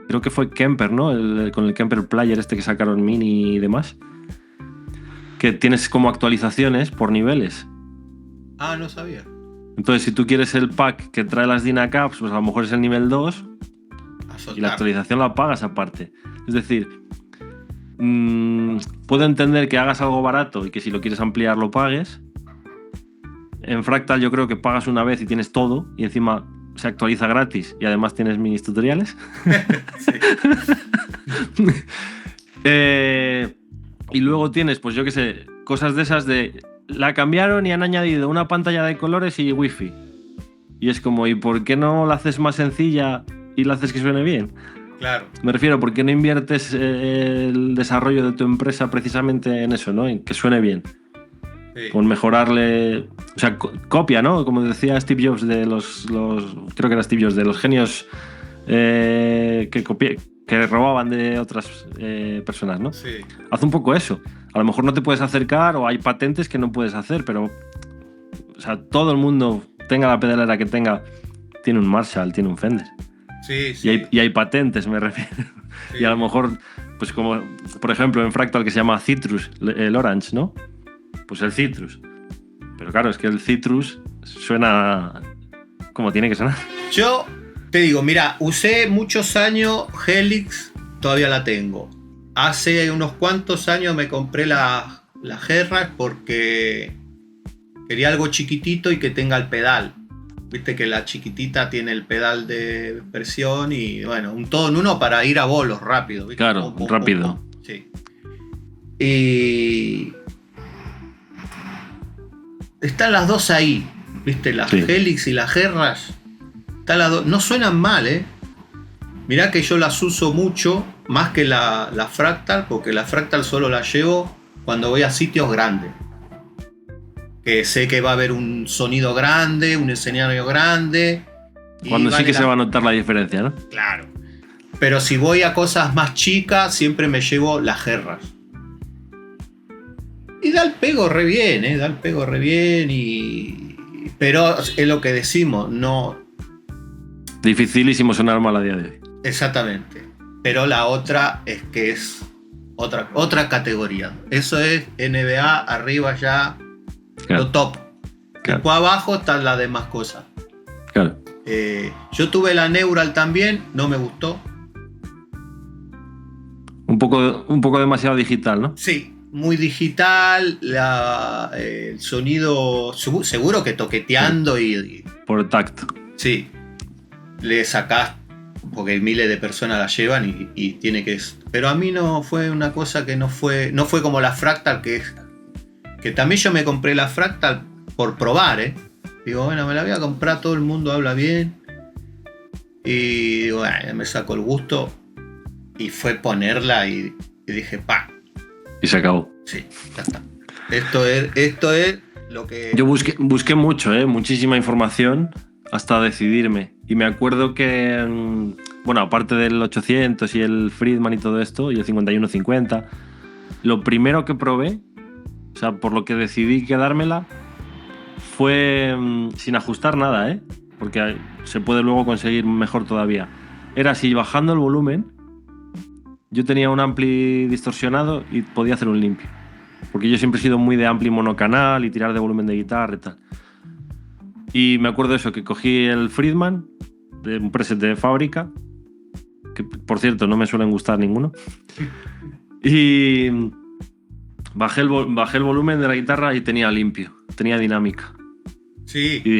creo que fue Kemper, ¿no? Con el Kemper Player que sacaron mini y demás. Que tienes como actualizaciones por niveles. Ah, no sabía. Entonces, si tú quieres el pack que trae las Dynacaps, pues a lo mejor es el nivel 2 y la actualización la pagas aparte. Es decir, puedo entender que hagas algo barato y que si lo quieres ampliar lo pagues. En Fractal yo creo que pagas una vez y tienes todo y encima se actualiza gratis y además tienes minis tutoriales. Y luego tienes, pues yo qué sé, cosas de esas de... La cambiaron y han añadido una pantalla de colores y wifi. Y es como, ¿y por qué no la haces más sencilla y la haces que suene bien? Claro. Me refiero, ¿por qué no inviertes el desarrollo de tu empresa precisamente en eso, ¿no? En que suene bien. Sí. Con mejorarle... O sea, copia, ¿no? Como decía Steve Jobs de los creo que era Steve Jobs, de los genios que robaban de otras personas, ¿no? Sí. Haz un poco eso. A lo mejor no te puedes acercar o hay patentes que no puedes hacer, pero o sea, todo el mundo, tenga la pedalera que tenga, tiene un Marshall, tiene un Fender. Sí, sí. Y hay patentes, me refiero. Sí. Y a lo mejor, pues como, por ejemplo, en Fractal que se llama Citrus, el Orange, ¿no? Pues el Citrus. Pero claro, es que el Citrus suena como tiene que sonar. Yo te digo, mira, usé muchos años Helix todavía la tengo. Hace unos cuantos años me compré la Herrach porque quería algo chiquitito y que tenga el pedal. Viste que la chiquitita tiene el pedal de presión y bueno, un todo en uno para ir a bolos rápido. ¿Viste? Claro, rápido. Sí. Y están las dos ahí, viste, la Helix y la Herrach. Están las dos, no suenan mal, Mirá que yo las uso mucho, más que la Fractal, porque la Fractal solo la llevo cuando voy a sitios grandes. Que sé que va a haber un sonido grande, un escenario grande. Cuando sí que se va a notar la diferencia, ¿no? Claro. Pero si voy a cosas más chicas, siempre me llevo la Herrach. Y da el pego re bien, da el pego re bien. Pero es lo que decimos, no. Dificilísimo sonar mal a día de hoy. Exactamente. Pero la otra es que es otra categoría. Eso es NBA, arriba ya, claro. Lo top. Claro. Después abajo están las demás cosas. Claro. Yo tuve la Neural también, no me gustó. Un poco demasiado digital, ¿no? Sí, muy digital, el sonido seguro que toqueteando y por tacto. Sí, le sacás, porque miles de personas la llevan y tiene que... Pero a mí no fue una cosa que no fue como la Fractal, que también yo me compré la Fractal por probar, Digo, bueno, me la voy a comprar, todo el mundo habla bien. Y bueno, me sacó el gusto y fue ponerla y dije, ¡pa! Y se acabó. Sí, ya está. Esto es lo que... Yo busqué mucho, muchísima información hasta decidirme. Y me acuerdo que, bueno, aparte del 800 y el Friedman y todo esto, y el 5150, lo primero que probé, o sea, por lo que decidí quedármela, fue sin ajustar nada, porque se puede luego conseguir mejor todavía. Era así, bajando el volumen, yo tenía un ampli distorsionado y podía hacer un limpio. Porque yo siempre he sido muy de ampli monocanal y tirar de volumen de guitarra y tal. Y me acuerdo de eso, que cogí el Friedman, de un preset de fábrica, que por cierto no me suelen gustar ninguno, y bajé el volumen de la guitarra y tenía limpio, tenía dinámica. Sí. Y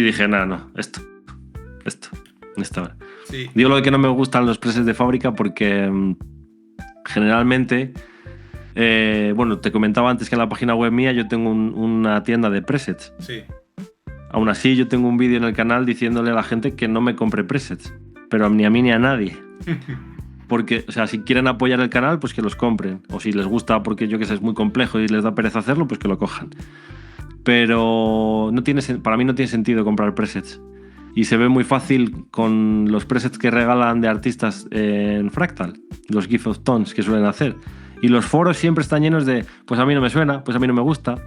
dije, no, esto. Sí. Digo lo de que no me gustan los presets de fábrica porque generalmente, bueno, te comentaba antes que en la página web mía yo tengo una tienda de presets. Sí. Aún así, yo tengo un vídeo en el canal diciéndole a la gente que no me compre presets, pero ni a mí ni a nadie. Porque, o sea, si quieren apoyar el canal, pues que los compren. O si les gusta porque yo que sé, es muy complejo y les da pereza hacerlo, pues que lo cojan. Pero para mí no tiene sentido comprar presets. Y se ve muy fácil con los presets que regalan de artistas en Fractal, los GIF of Tones que suelen hacer. Y los foros siempre están llenos de, pues a mí no me suena, pues a mí no me gusta,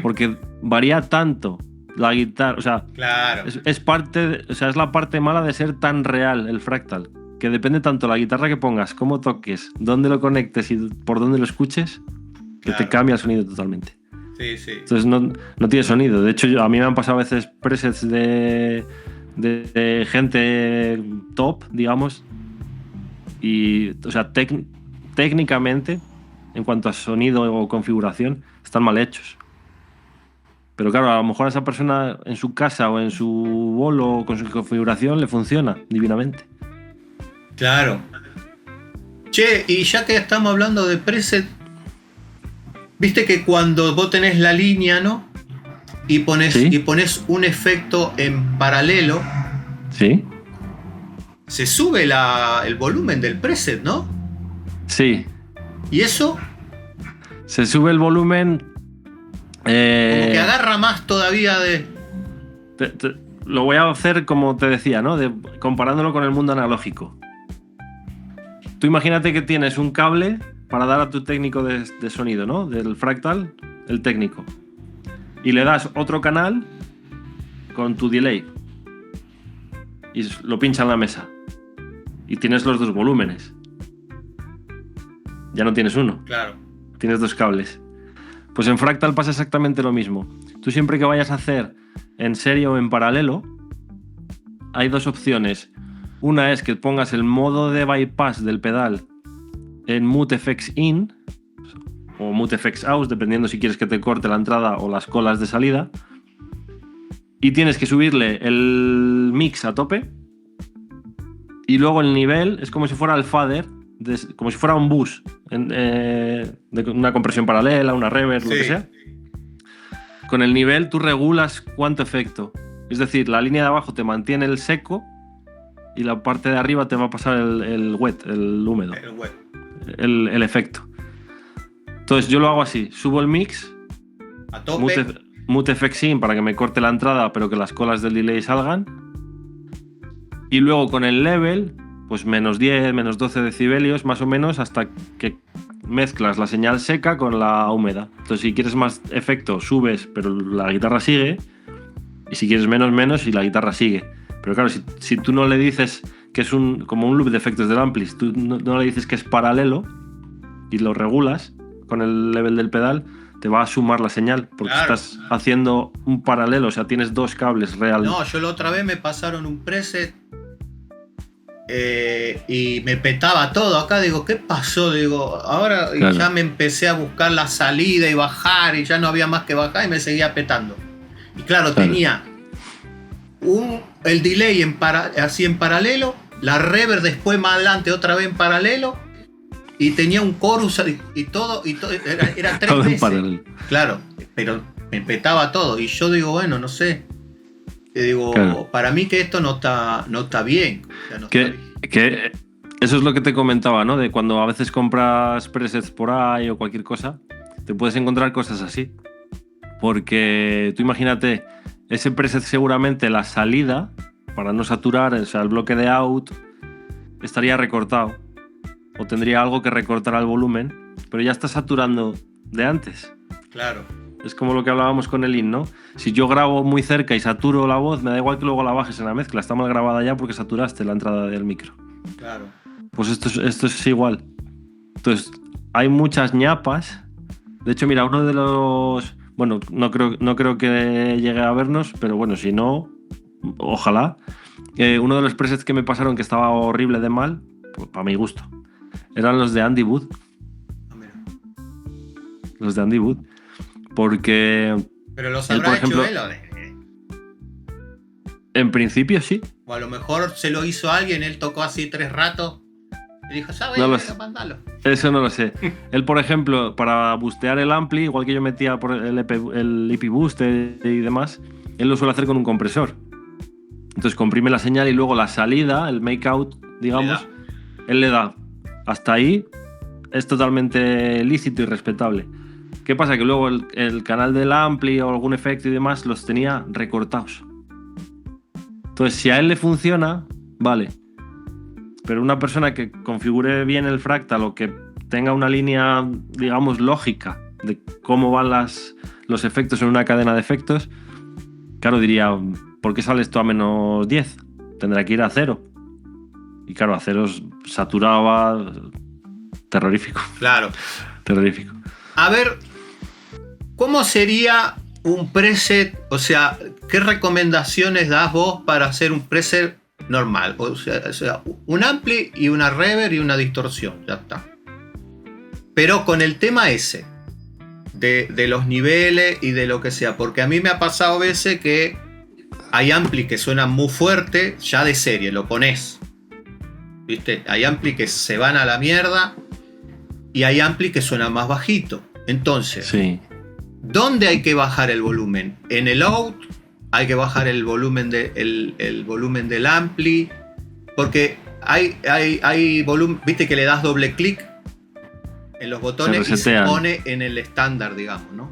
porque varía tanto la guitarra, o sea, claro. es la parte mala de ser tan real el Fractal, que depende tanto la guitarra que pongas, cómo toques, dónde lo conectes y por dónde lo escuches, que te cambia el sonido totalmente. Sí, sí. Entonces no tiene sonido. De hecho, a mí me han pasado a veces presets de gente top, digamos, y, o sea, técnicamente, en cuanto a sonido o configuración, están mal hechos. Pero claro, a lo mejor a esa persona en su casa o en su bolo o con su configuración le funciona divinamente. Claro. Che, y ya que estamos hablando de preset, viste que cuando vos tenés la línea, ¿no? Y pones un efecto en paralelo. Sí. Se sube el volumen del preset, ¿no? Sí. ¿Y eso? Se sube el volumen. Como que agarra más todavía de... Lo voy a hacer como te decía, ¿no? Comparándolo con el mundo analógico. Tú imagínate que tienes un cable para dar a tu técnico de sonido, ¿no? Del Fractal, el técnico. Y le das otro canal con tu delay. Y lo pincha en la mesa. Y tienes los dos volúmenes. Ya no tienes uno. Claro. Tienes dos cables. Pues en Fractal pasa exactamente lo mismo. Tú siempre que vayas a hacer en serie o en paralelo, hay dos opciones. Una es que pongas el modo de bypass del pedal en Mute FX In o Mute FX Out, dependiendo si quieres que te corte la entrada o las colas de salida. Y tienes que subirle el mix a tope. Y luego el nivel es como si fuera el fader, como si fuera un bus de una compresión paralela, una reverb, lo que sea. Con el nivel tú regulas cuánto efecto. Es decir, la línea de abajo te mantiene el seco y la parte de arriba te va a pasar el wet, el húmedo. El efecto. Entonces yo lo hago así. Subo el mix a tope. Mute FX In para que me corte la entrada, pero que las colas del delay salgan. Y luego con el level, pues menos 10, menos 12 decibelios, más o menos, hasta que mezclas la señal seca con la húmeda. Entonces, si quieres más efecto, subes, pero la guitarra sigue. Y si quieres menos, y la guitarra sigue. Pero claro, si tú no le dices que es como un loop de efectos del ampli, si tú no le dices que es paralelo y lo regulas con el level del pedal, te va a sumar la señal, porque estás haciendo un paralelo, o sea, tienes dos cables reales. No, yo la otra vez me pasaron un preset y me petaba todo. Acá digo, ¿qué pasó? Digo, ahora ya me empecé a buscar la salida y bajar y ya no había más que bajar y me seguía petando. Y claro. Tenía el delay así en paralelo, la reverb después más adelante otra vez en paralelo. Y tenía un chorus y todo era 3 veces. Claro, pero me petaba todo. Y yo digo, bueno, no sé. Digo, para mí que esto no está bien. O sea, que eso es lo que te comentaba, ¿no? De cuando a veces compras presets por ahí o cualquier cosa, te puedes encontrar cosas así. Porque tú imagínate, ese preset seguramente la salida, para no saturar, o sea, el bloque de out, estaría recortado. O tendría algo que recortar al volumen, pero ya está saturando de antes. Claro. Es como lo que hablábamos con el in, ¿no? Si yo grabo muy cerca y saturo la voz, me da igual que luego la bajes en la mezcla. Está mal grabada ya porque saturaste la entrada del micro. Claro. Pues esto es igual. Entonces, hay muchas ñapas. De hecho, mira, uno de los... Bueno, no creo que llegue a vernos, pero bueno, si no, ojalá. Uno de los presets que me pasaron que estaba horrible de mal, pues, para mi gusto, eran los de Andy Wood. Los de Andy Wood. Porque... Pero los habrá hecho él, ¿o? En principio sí. O a lo mejor se lo hizo alguien, él tocó así 3 ratos y dijo, ¿sabes? No eso no lo sé. Él, por ejemplo, para bustear el ampli, igual que yo metía por el EP booster y demás, él lo suele hacer con un compresor. Entonces comprime la señal y luego la salida, el make out, digamos, él le da. Hasta ahí es totalmente lícito y respetable. ¿Qué pasa? Que luego el canal del ampli o algún efecto y demás los tenía recortados. Entonces, si a él le funciona, vale. Pero una persona que configure bien el fractal o que tenga una línea, digamos, lógica de cómo van los efectos en una cadena de efectos, claro, diría, ¿por qué sale esto a menos 10? Tendrá que ir a 0. Y claro, a 0 saturaba, terrorífico. Claro. Terrorífico. A ver, ¿cómo sería un preset? O sea, ¿qué recomendaciones das vos para hacer un preset normal? O sea, un ampli y una reverb y una distorsión, ya está. Pero con el tema ese, de los niveles y de lo que sea, porque a mí me ha pasado a veces que hay ampli que suenan muy fuerte, ya de serie, lo pones. ¿Viste? Hay ampli que se van a la mierda y hay ampli que suenan más bajito. Entonces, sí. ¿Dónde hay que bajar el volumen? ¿En el out? ¿Hay que bajar el volumen, el volumen del ampli? Porque hay volumen, viste que le das doble clic en los botones y se pone en el estándar, digamos, ¿no?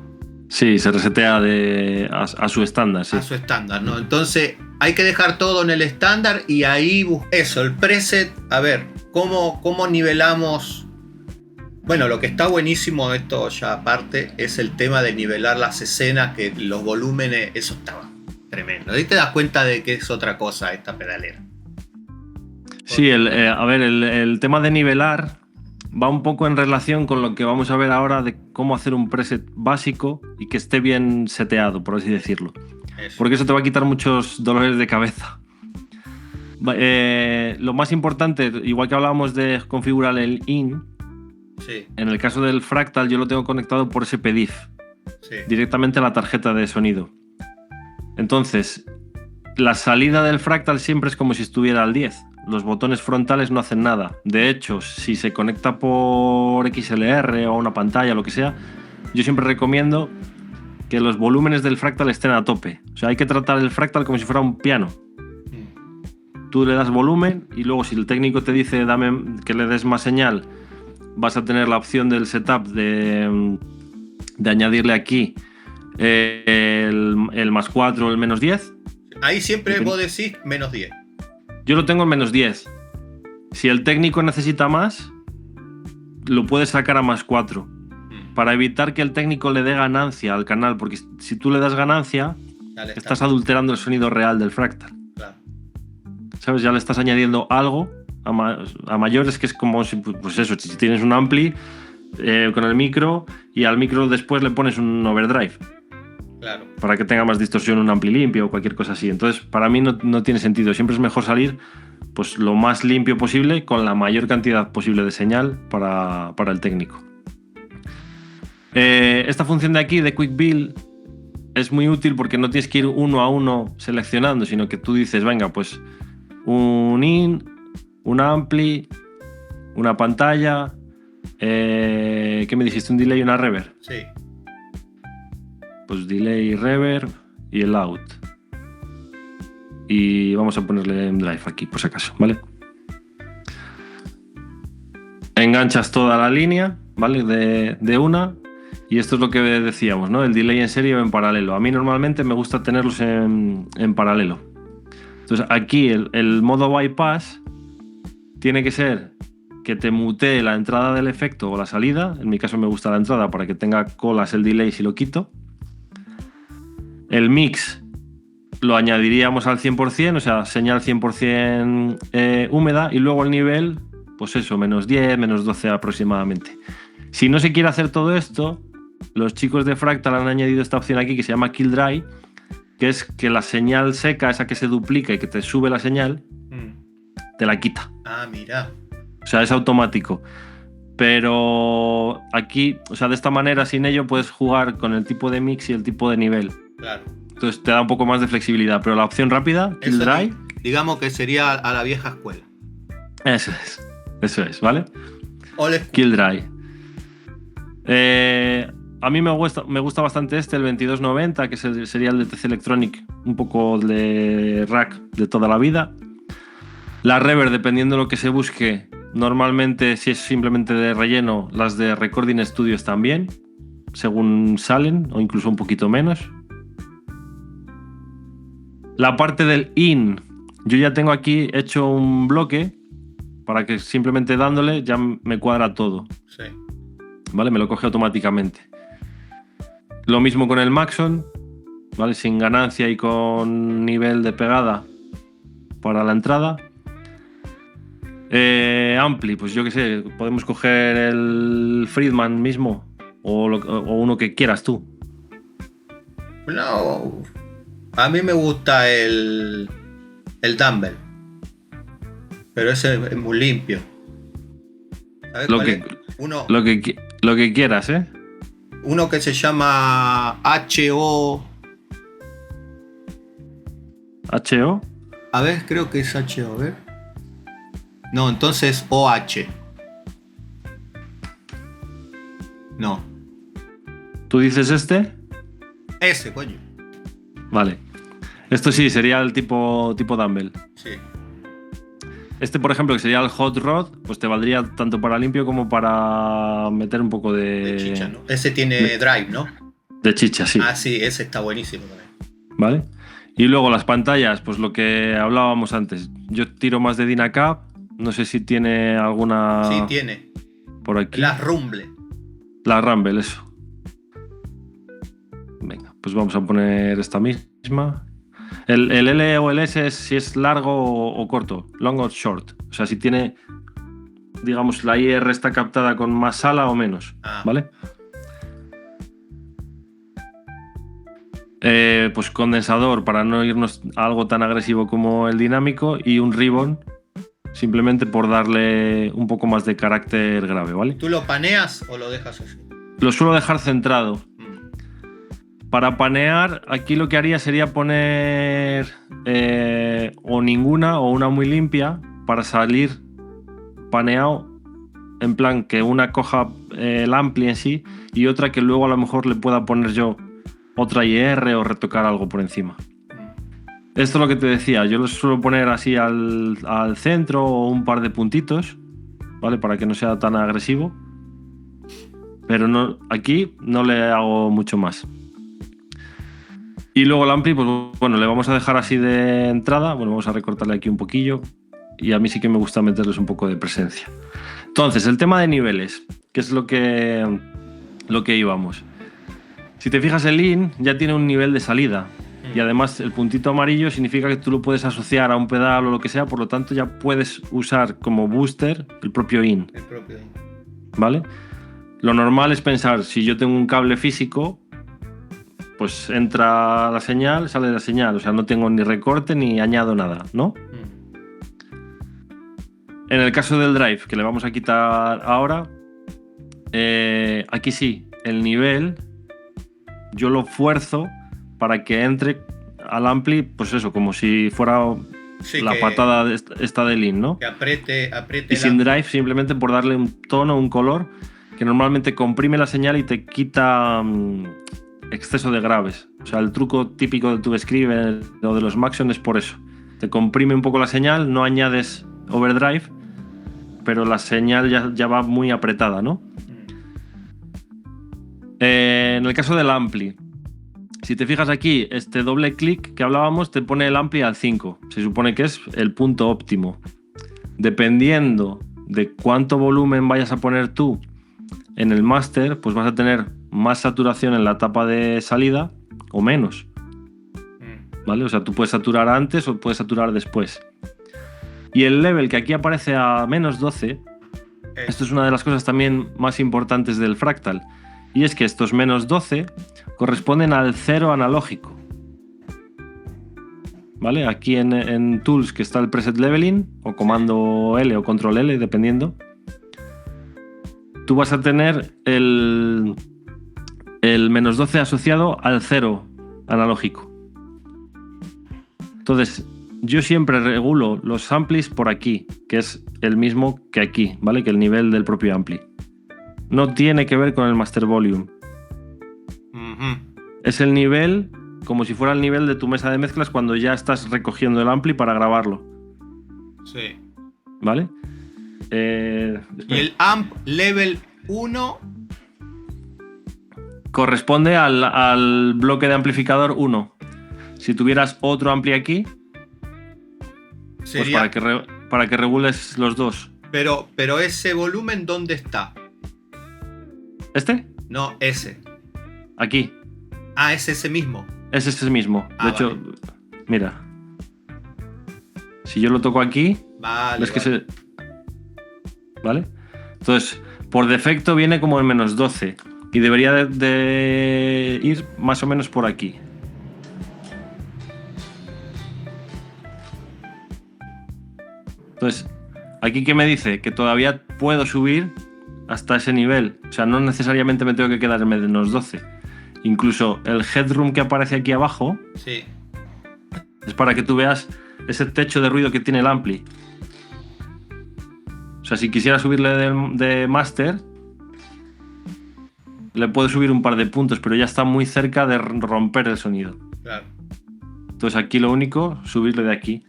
Sí, se resetea a su estándar, sí. A su estándar, ¿no? Entonces hay que dejar todo en el estándar y ahí eso, el preset, a ver, ¿cómo nivelamos? Bueno, lo que está buenísimo de esto ya aparte es el tema de nivelar las escenas, que los volúmenes, eso estaba tremendo. Ahí te das cuenta de que es otra cosa esta pedalera. Sí, el tema de nivelar va un poco en relación con lo que vamos a ver ahora de cómo hacer un preset básico y que esté bien seteado, por así decirlo. Eso. Porque eso te va a quitar muchos dolores de cabeza. Lo más importante, igual que hablábamos de configurar el in, Sí, En el caso del Fractal yo lo tengo conectado por SPDIF, sí. directamente a la tarjeta de sonido. Entonces, la salida del Fractal siempre es como si estuviera al 10. Los botones frontales no hacen nada. De hecho, si se conecta por XLR o una pantalla, lo que sea, yo siempre recomiendo que los volúmenes del Fractal estén a tope. O sea, hay que tratar el Fractal como si fuera un piano. Tú le das volumen y luego si el técnico te dice dame que le des más señal, vas a tener la opción del setup de añadirle aquí el más 4 o el menos 10. Ahí siempre vos decís menos 10. Yo lo tengo en menos 10. Si el técnico necesita más, lo puedes sacar a más 4. Para evitar que el técnico le dé ganancia al canal, porque si tú le das ganancia, estás adulterando el sonido real del Fractal. Claro. ¿Sabes? Ya le estás añadiendo algo a mayores, que es como si, pues eso, si tienes un ampli con el micro y al micro después le pones un overdrive. Claro. Para que tenga más distorsión un ampli limpio o cualquier cosa así. Entonces, para mí no tiene sentido. Siempre es mejor salir pues, lo más limpio posible con la mayor cantidad posible de señal para el técnico. Esta función de aquí, de Quick Build, es muy útil porque no tienes que ir uno a uno seleccionando, sino que tú dices, venga, pues un in, un ampli, una pantalla, ¿qué me dijiste? ¿Un delay y una reverb? Sí. Pues delay, reverb y el out. Y vamos a ponerle en drive aquí, por si acaso, ¿vale? Enganchas toda la línea, ¿vale? De una. Y esto es lo que decíamos, ¿no? El delay en serie o en paralelo. A mí normalmente me gusta tenerlos en paralelo. Entonces aquí el modo bypass tiene que ser que te mutee la entrada del efecto o la salida. En mi caso me gusta la entrada para que tenga colas el delay si lo quito. El mix lo añadiríamos al 100%, o sea, señal 100% húmeda, y luego el nivel, pues eso, menos 10, menos 12 aproximadamente. Si no se quiere hacer todo esto, los chicos de Fractal han añadido esta opción aquí que se llama Kill Dry, que es que la señal seca, esa que se duplica y que te sube la señal, te la quita. Ah, mira. O sea, es automático. Pero aquí, o sea, de esta manera, sin ello, puedes jugar con el tipo de mix y el tipo de nivel. Claro. Entonces te da un poco más de flexibilidad. Pero la opción rápida, Kill Dry, digamos que sería a la vieja escuela. Eso es, ¿vale? Kill Dry. A mí me gusta bastante el 2290, que sería el de TC Electronic, un poco de rack de toda la vida. La reverb, dependiendo de lo que se busque, normalmente si es simplemente de relleno, las de Recording Studios también, según salen, o incluso un poquito menos. La parte del in, yo ya tengo aquí hecho un bloque para que simplemente dándole ya me cuadra todo. Sí. ¿Vale? Me lo coge automáticamente. Lo mismo con el Maxon, ¿vale? Sin ganancia y con nivel de pegada para la entrada. Ampli, pues yo qué sé, podemos coger el Friedman mismo o uno que quieras tú. No, a mí me gusta el Dumble, pero ese es muy limpio. ¿Sabes Lo cuál que, es? lo que quieras, ¿eh? Uno que se llama HO. ¿HO? A ver, creo que es HO, a ver. No, entonces OH. No. ¿Tú dices este? Ese, coño. Vale. Esto sí, sería el tipo Dumble. Sí. Este, por ejemplo, que sería el Hot Rod, pues te valdría tanto para limpio como para meter un poco De chicha, ¿no? Ese tiene drive, ¿no? De chicha, sí. Ah, sí, ese está buenísimo también. ¿Vale? Y luego las pantallas, pues lo que hablábamos antes. Yo tiro más de Dynacap. No sé si tiene alguna... Sí, tiene. Por aquí. La Rumble. La Rumble, eso. Venga, pues vamos a poner esta misma. El L o el S es si es largo o corto. Long o short. O sea, si tiene... Digamos, la IR está captada con más sala o menos. ¿Vale? Pues condensador para no irnos a algo tan agresivo como el dinámico y un ribbon simplemente por darle un poco más de carácter grave, ¿vale? ¿Tú lo paneas o lo dejas así? Lo suelo dejar centrado. Para panear, aquí lo que haría sería poner o ninguna o una muy limpia para salir paneado, en plan que una coja el ampli en sí y otra que luego a lo mejor le pueda poner yo otra IR o retocar algo por encima. Esto es lo que te decía, yo lo suelo poner así al centro o un par de puntitos, ¿vale? Para que no sea tan agresivo. Pero no, aquí no le hago mucho más. Y luego el ampli, pues bueno, le vamos a dejar así de entrada. Bueno, vamos a recortarle aquí un poquillo. Y a mí sí que me gusta meterles un poco de presencia. Entonces, el tema de niveles, que es lo que íbamos. Si te fijas, el in ya tiene un nivel de salida. Y además el puntito amarillo significa que tú lo puedes asociar a un pedal o lo que sea. Por lo tanto, ya puedes usar como booster el propio in. El propio in. ¿Vale? Lo normal es pensar, si yo tengo un cable físico, pues entra la señal, sale la señal. O sea, no tengo ni recorte ni añado nada, ¿no? En el caso del drive, que le vamos a quitar ahora, aquí sí, el nivel yo lo fuerzo para que entre al ampli, pues eso, como si fuera la patada esta del in, ¿no? Que apriete y sin drive, simplemente por darle un tono, un color, que normalmente comprime la señal y te quita exceso de graves. O sea, el truco típico del TubeScribe o de los Maxon es por eso. Te comprime un poco la señal, no añades overdrive, pero la señal ya va muy apretada, ¿no? En el caso del ampli, si te fijas aquí, este doble clic que hablábamos te pone el ampli al 5. Se supone que es el punto óptimo. Dependiendo de cuánto volumen vayas a poner tú en el máster, pues vas a tener más saturación en la tapa de salida o menos. ¿Vale? O sea, tú puedes saturar antes o puedes saturar después. Y el level que aquí aparece a menos 12, esto es una de las cosas también más importantes del fractal. Y es que estos menos 12 corresponden al 0 analógico. ¿Vale? Aquí en Tools, que está el preset leveling, o comando L o control L, dependiendo, tú vas a tener el menos 12 asociado al 0 analógico. Entonces, yo siempre regulo los amplis por aquí, que es el mismo que aquí, ¿vale? Que el nivel del propio ampli. No tiene que ver con el master volume. Es el nivel, como si fuera el nivel de tu mesa de mezclas cuando ya estás recogiendo el ampli para grabarlo. Sí. ¿Vale? Y el amp level 1 corresponde al bloque de amplificador 1. Si tuvieras otro ampli aquí, sería... pues para que regules los dos. Pero ese volumen, ¿dónde está? ¿Este? No, ese. Aquí. Ah, es ese mismo. Es ese mismo. De hecho, vale. Mira. Si yo lo toco aquí, vale, ves que ¿vale? Entonces, por defecto viene como en menos 12 y debería de ir más o menos por aquí. Entonces, aquí que me dice que todavía puedo subir hasta ese nivel. O sea, no necesariamente me tengo que quedar en menos 12. Incluso el headroom que aparece aquí abajo, sí, es para que tú veas ese techo de ruido que tiene el ampli. O sea, si quisiera subirle de master, le puedo subir un par de puntos, pero ya está muy cerca de romper el sonido. Claro. Entonces aquí lo único, subirle de aquí.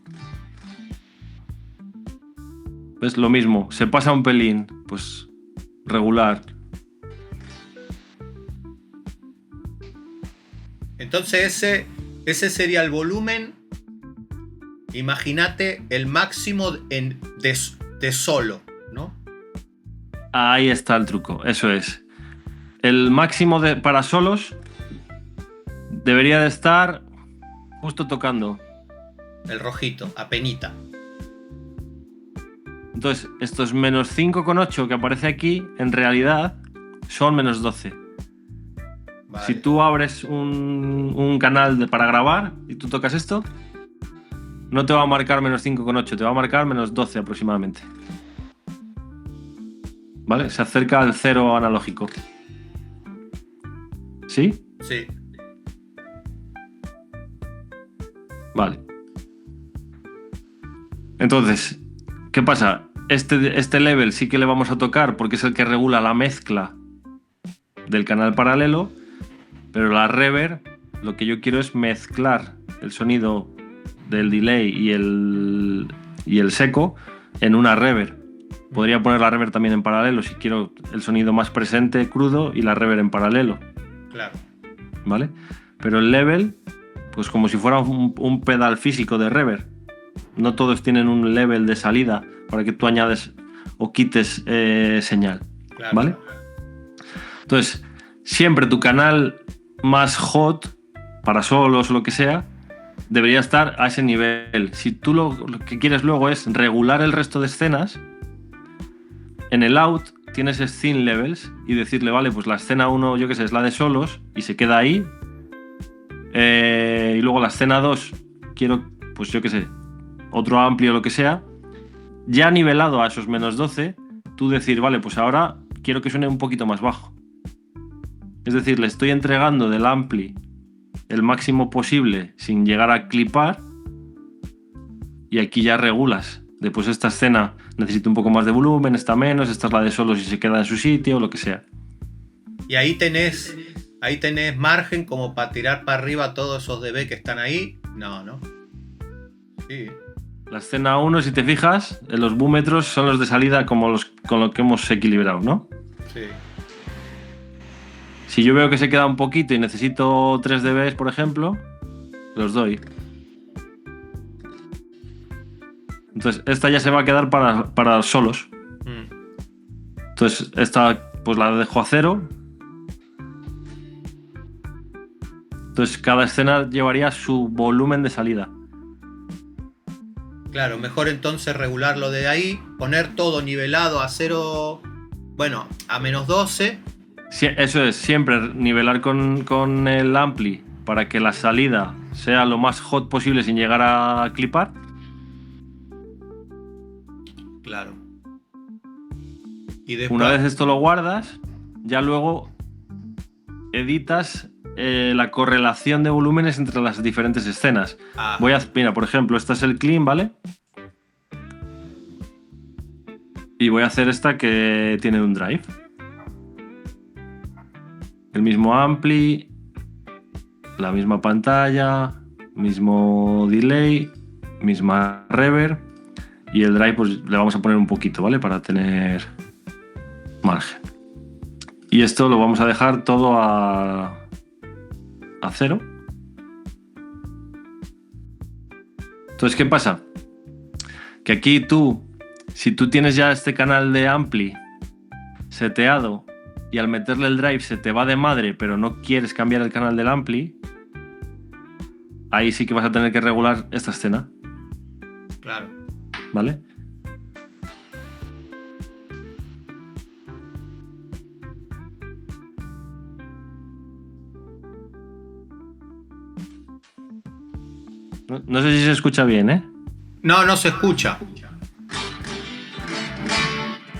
¿Ves? Lo mismo, se pasa un pelín, pues regular. Entonces ese sería el volumen. Imagínate el máximo de solo, ¿no? Ahí está el truco, eso es. El máximo para solos debería de estar justo tocando. El rojito, apenita. Entonces, estos menos 5,8 que aparece aquí, en realidad son menos 12. Vale. Si tú abres un canal para grabar y tú tocas esto, no te va a marcar menos 5,8, te va a marcar menos 12 aproximadamente. ¿Vale? Se acerca al 0 analógico. ¿Sí? Sí. Vale. Entonces, ¿qué pasa? Este level sí que le vamos a tocar porque es el que regula la mezcla del canal paralelo, pero la reverb, lo que yo quiero es mezclar el sonido del delay y el seco en una reverb. Podría poner la reverb también en paralelo si quiero el sonido más presente, crudo, y la reverb en paralelo. Claro. ¿Vale? Pero el level, pues como si fuera un pedal físico de reverb. No todos tienen un level de salida para que tú añades o quites señal. Claro. ¿Vale? Entonces, siempre tu canal más hot, para solos o lo que sea, debería estar a ese nivel. Si tú lo que quieres luego es regular el resto de escenas, en el out tienes scene levels y decirle, vale, pues la escena 1, yo qué sé, es la de solos y se queda ahí. Y luego la escena 2, quiero, pues yo qué sé, otro amplio o lo que sea. Ya nivelado a esos menos 12, tú decir, vale, pues ahora quiero que suene un poquito más bajo. Es decir, le estoy entregando del ampli el máximo posible sin llegar a clipar. Y aquí ya regulas. Después esta escena necesita un poco más de volumen, esta menos, esta es la de solos y se queda en su sitio, o lo que sea. Y ahí tenés margen como para tirar para arriba todos esos dB que están ahí. No. Sí. La escena 1, si te fijas, los búmetros son los de salida como con lo que hemos equilibrado, ¿no? Sí. Si yo veo que se queda un poquito y necesito 3 dB, por ejemplo, los doy. Entonces, esta ya se va a quedar para solos. Entonces, esta pues la dejo a 0. Entonces, cada escena llevaría su volumen de salida. Claro, mejor entonces regularlo de ahí, poner todo nivelado a 0, bueno, a menos 12. Sí, eso es, siempre nivelar con el ampli para que la salida sea lo más hot posible sin llegar a clipar. Claro. Y después, una vez esto lo guardas, ya luego editas la correlación de volúmenes entre las diferentes escenas. Mira, por ejemplo, este es el clean, ¿vale? Y voy a hacer esta que tiene un drive. El mismo ampli, la misma pantalla, mismo delay, misma reverb. Y el drive pues le vamos a poner un poquito, ¿vale? Para tener margen. Y esto lo vamos a dejar todo a 0. Entonces, ¿qué pasa? Que aquí si tú tienes ya este canal de ampli seteado y al meterle el drive se te va de madre, pero no quieres cambiar el canal del ampli, ahí sí que vas a tener que regular esta escena. Claro. ¿Vale? No sé si se escucha bien, ¿eh? No se escucha.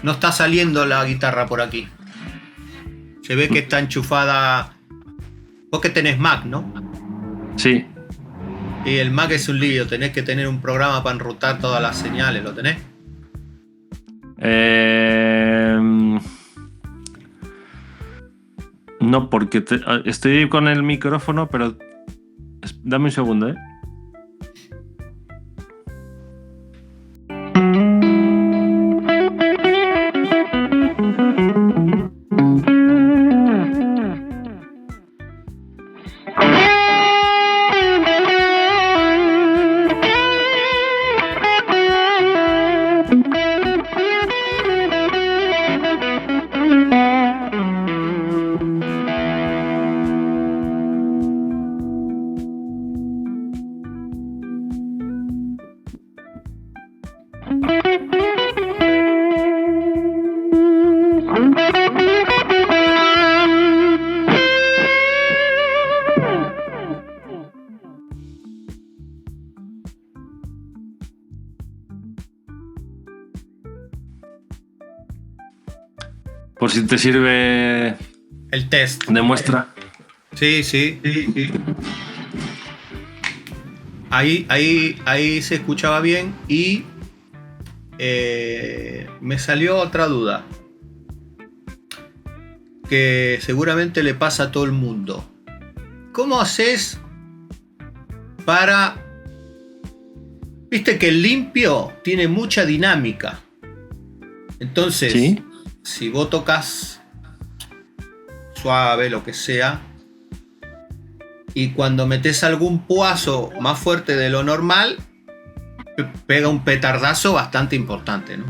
No está saliendo la guitarra por aquí. Se ve que está enchufada. Vos que tenés Mac, ¿no? Sí. Y el Mac es un lío. Tenés que tener un programa para enrutar todas las señales. ¿Lo tenés? No, porque estoy con el micrófono, pero dame un segundo, ¿eh? si te sirve el test de muestra. Sí. Ahí se escuchaba bien y me salió otra duda que seguramente le pasa a todo el mundo. ¿Cómo haces para... Viste que el limpio tiene mucha dinámica. Entonces, ¿Sí? Si vos tocas suave, lo que sea, y cuando metes algún puazo más fuerte de lo normal, pega un petardazo bastante importante, ¿no?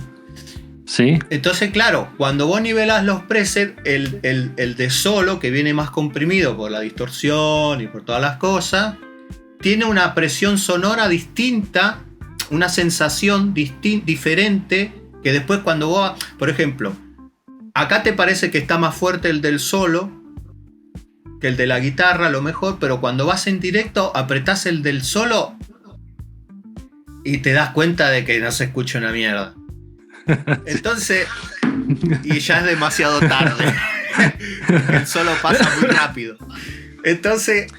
Sí. Entonces, claro, cuando vos nivelás los presets, el de solo, que viene más comprimido por la distorsión y por todas las cosas, tiene una presión sonora distinta, una sensación diferente, que después cuando vos, por ejemplo, acá te parece que está más fuerte el del solo que el de la guitarra, a lo mejor, pero cuando vas en directo apretás el del solo y te das cuenta de que no se escucha una mierda. Entonces, y ya es demasiado tarde. El solo pasa muy rápido. Entonces,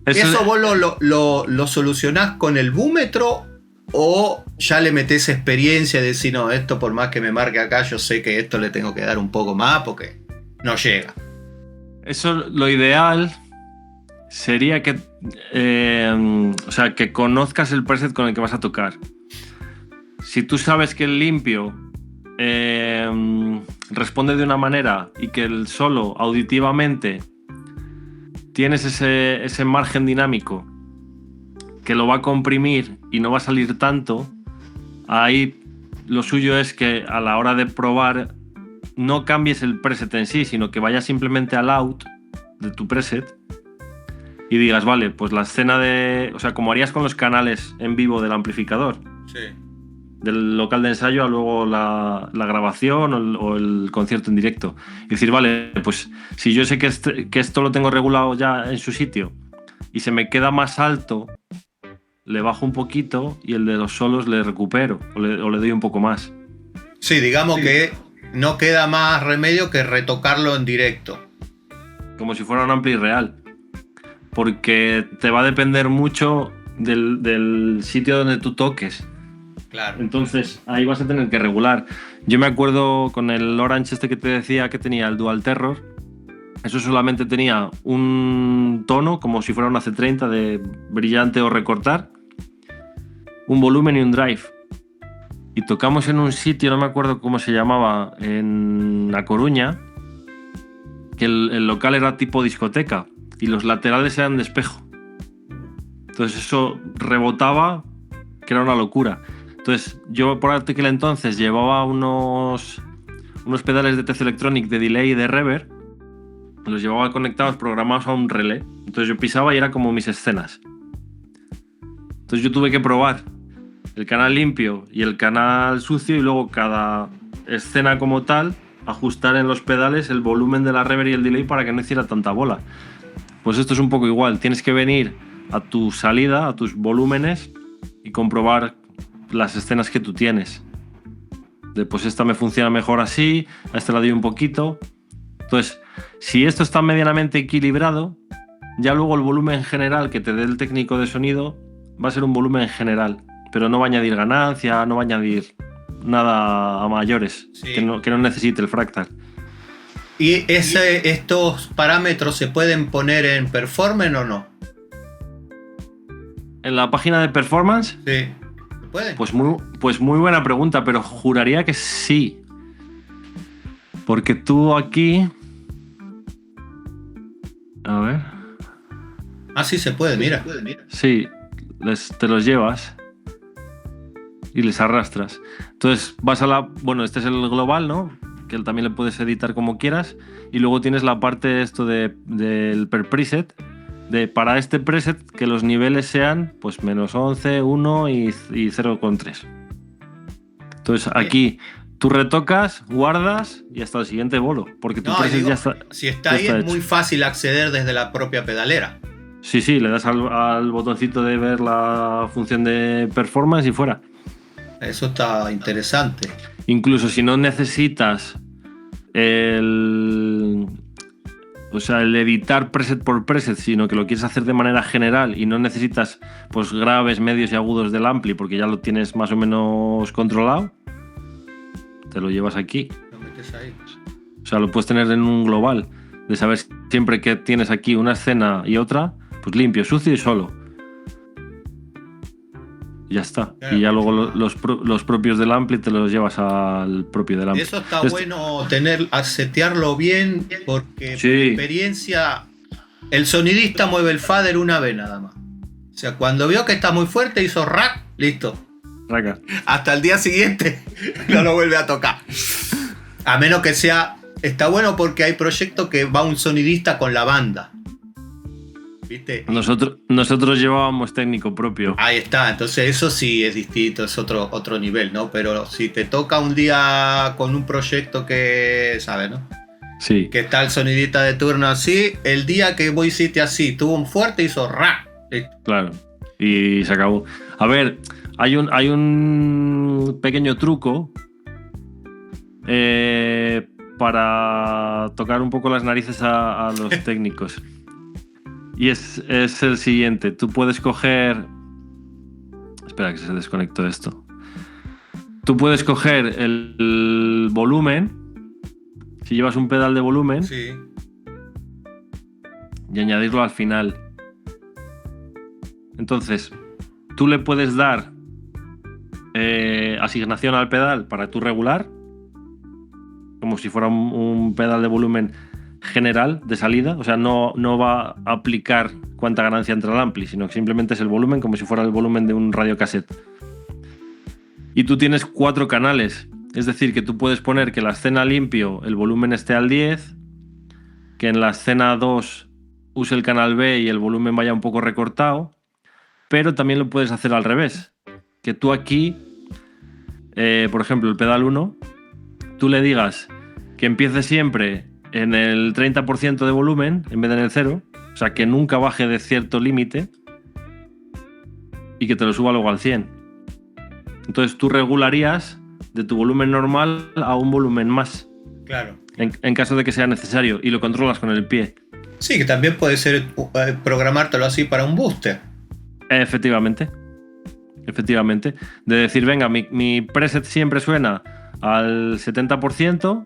¿eso vos lo solucionás con el búmetro o ya le metés experiencia de decir, no, esto por más que me marque acá, yo sé que esto le tengo que dar un poco más porque no llega? Eso, lo ideal sería que, que conozcas el preset con el que vas a tocar. Si tú sabes que el limpio responde de una manera y que el solo auditivamente tienes ese margen dinámico que lo va a comprimir y no va a salir tanto, ahí lo suyo es que a la hora de probar no cambies el preset en sí, sino que vayas simplemente al out de tu preset y digas, vale, pues la escena de... O sea, como harías con los canales en vivo del amplificador. Sí. Del local de ensayo a luego la grabación o el concierto en directo. Y decir, vale, pues si yo sé que esto lo tengo regulado ya en su sitio y se me queda más alto, le bajo un poquito y el de los solos le recupero o le doy un poco más. Sí, digamos que no queda más remedio que retocarlo en directo. Como si fuera un ampli real. Porque te va a depender mucho del sitio donde tú toques. Claro. Entonces ahí vas a tener que regular. Yo me acuerdo con el Orange este que te decía que tenía el Dual Terror. Eso solamente tenía un tono, como si fuera una C30 de brillante o recortar, un volumen y un drive. Y tocamos en un sitio, no me acuerdo cómo se llamaba, en A Coruña, que el local era tipo discoteca y los laterales eran de espejo. Entonces eso rebotaba, que era una locura. Entonces yo por aquel entonces llevaba unos pedales de TC Electronic de delay y de reverb. Los llevaba conectados, programados a un relé. Entonces yo pisaba y era como mis escenas. Entonces yo tuve que probar el canal limpio y el canal sucio y luego cada escena como tal ajustar en los pedales el volumen de la reverb y el delay para que no hiciera tanta bola. Pues esto es un poco igual. Tienes que venir a tu salida, a tus volúmenes y comprobar las escenas que tú tienes. Pues esta me funciona mejor así, a esta la doy un poquito. Entonces, si esto está medianamente equilibrado, ya luego el volumen general que te dé el técnico de sonido va a ser un volumen general, pero no va a añadir ganancia, no va a añadir nada a mayores, sí, que no necesite el fractal. ¿Y estos parámetros se pueden poner en Performance o no? ¿En la página de Performance? Sí. ¿Se puede? Pues muy buena pregunta, pero juraría que sí. Porque tú aquí... A ver... Ah, sí se puede, mira. Sí, te los llevas y les arrastras. Entonces vas a la... Bueno, este es el global, ¿no? Que también le puedes editar como quieras. Y luego tienes la parte esto del per preset. Para este preset que los niveles sean pues -11, 1 y 0,3. Entonces aquí tú retocas, guardas y hasta el siguiente bolo. Porque tu preset ya está. Si está ahí es muy fácil acceder desde la propia pedalera. Sí, le das al botoncito de ver la función de performance y fuera. Eso está interesante. Incluso si no necesitas el editar preset por preset, sino que lo quieres hacer de manera general y no necesitas pues graves, medios y agudos del ampli porque ya lo tienes más o menos controlado, te lo llevas aquí. Lo metes ahí. O sea, lo puedes tener en un global, de saber siempre que tienes aquí una escena y otra, pues limpio, sucio y solo. Y ya está. Claro, y ya luego los propios del ampli te los llevas al propio del ampli. Eso está bueno setearlo bien, porque Sí. por experiencia el sonidista mueve el fader una vez nada más. O sea, cuando vio que está muy fuerte hizo rack, listo. Raca. Hasta el día siguiente no lo vuelve a tocar. A menos que sea... Está bueno porque hay proyectos que va un sonidista con la banda. ¿Viste? Nosotros llevábamos técnico propio. Ahí está, entonces eso sí es distinto, es otro nivel, ¿no? Pero si te toca un día con un proyecto que, ¿sabes, no? Sí. Que está el sonidista de turno así, el día que vos hiciste así, tuvo un fuerte, hizo ra. Claro. Y se acabó. A ver, hay un pequeño truco para tocar un poco las narices a los técnicos. Y es el siguiente. Tú puedes coger... Espera que se desconectó esto. Tú puedes coger el volumen. Si llevas un pedal de volumen. Sí. Y añadirlo al final. Entonces, tú le puedes dar asignación al pedal para tú regular. Como si fuera un pedal de volumen general de salida, o sea, no va a aplicar cuánta ganancia entra al ampli, sino que simplemente es el volumen, como si fuera el volumen de un radiocassette. Y tú tienes 4 canales, es decir, que tú puedes poner que la escena limpio el volumen esté al 10, que en la escena 2 use el canal B y el volumen vaya un poco recortado, pero también lo puedes hacer al revés, que tú aquí, por ejemplo, el pedal 1, tú le digas que empiece siempre en el 30% de volumen en vez de en el 0, o sea, que nunca baje de cierto límite y que te lo suba luego al 100. Entonces tú regularías de tu volumen normal a un volumen más. Claro. En caso de que sea necesario, y lo controlas con el pie. Sí, que también puede ser programártelo así para un booster. Efectivamente. De decir, venga, mi preset siempre suena al 70%.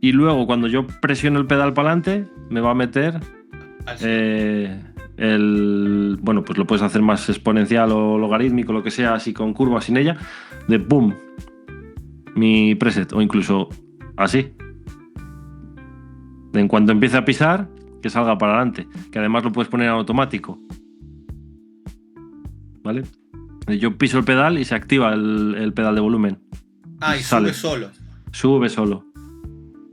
Y luego, cuando yo presiono el pedal para adelante, me va a meter bueno, pues lo puedes hacer más exponencial o logarítmico, lo que sea, así con curva, sin ella, de boom, mi preset, o incluso así. En cuanto empiece a pisar, que salga para adelante, que además lo puedes poner en automático. ¿Vale? Yo piso el pedal y se activa el pedal de volumen. Ah, y sube solo. Sube solo.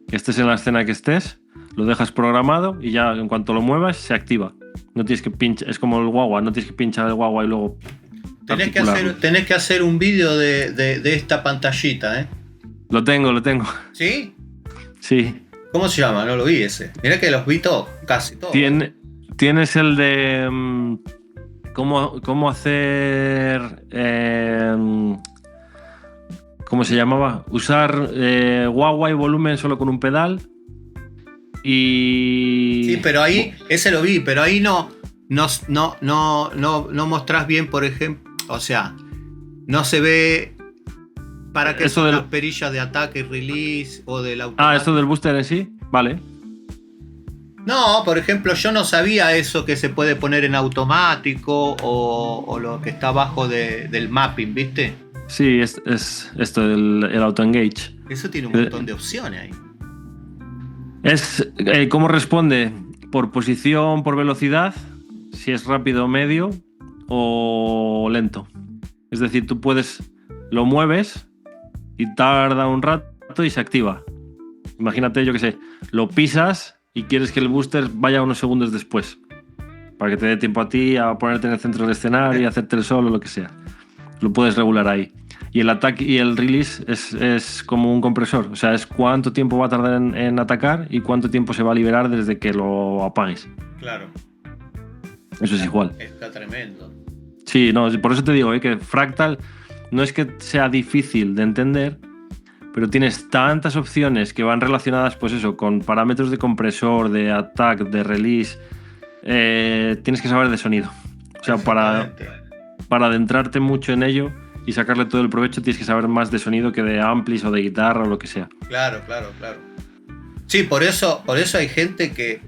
Que estés en la escena que estés, lo dejas programado y ya en cuanto lo muevas se activa. No tienes que pinchar, es como el guagua, no tienes que pinchar el guagua y luego Tenés que hacer un vídeo de esta pantallita, ¿eh? Lo tengo. ¿Sí? Sí. ¿Cómo se llama? No lo vi ese. Mirá que los vi todos, casi todos. Tienes el de cómo hacer ¿cómo se llamaba? Usar guagua y volumen solo con un pedal. Y... Sí, pero ahí, ese lo vi, pero ahí no mostrás bien, por ejemplo, o sea, no se ve para qué son las perillas de ataque y release o del auto. Ah, esto del booster en sí, vale. No, por ejemplo, yo no sabía eso que se puede poner en automático o lo que está abajo del mapping, ¿viste? Sí, es esto, el auto engage. Eso tiene un montón de opciones ahí. Es cómo responde por posición, por velocidad, si es rápido o medio o lento. Es decir, tú lo mueves y tarda un rato y se activa. Imagínate, yo qué sé, lo pisas y quieres que el booster vaya unos segundos después, para que te dé tiempo a ti a ponerte en el centro del escenario y hacerte el solo, lo que sea. Lo puedes regular ahí. Y el ataque y el release es como un compresor. O sea, es cuánto tiempo va a tardar en atacar y cuánto tiempo se va a liberar desde que lo apagues. Claro. Eso es igual. Está tremendo. Sí, no, por eso te digo que Fractal no es que sea difícil de entender, pero tienes tantas opciones que van relacionadas, pues eso, con parámetros de compresor, de attack, de release. Tienes que saber de sonido. O sea, para adentrarte mucho en ello y sacarle todo el provecho, tienes que saber más de sonido que de amplis o de guitarra o lo que sea. Claro. Sí, por eso hay gente que...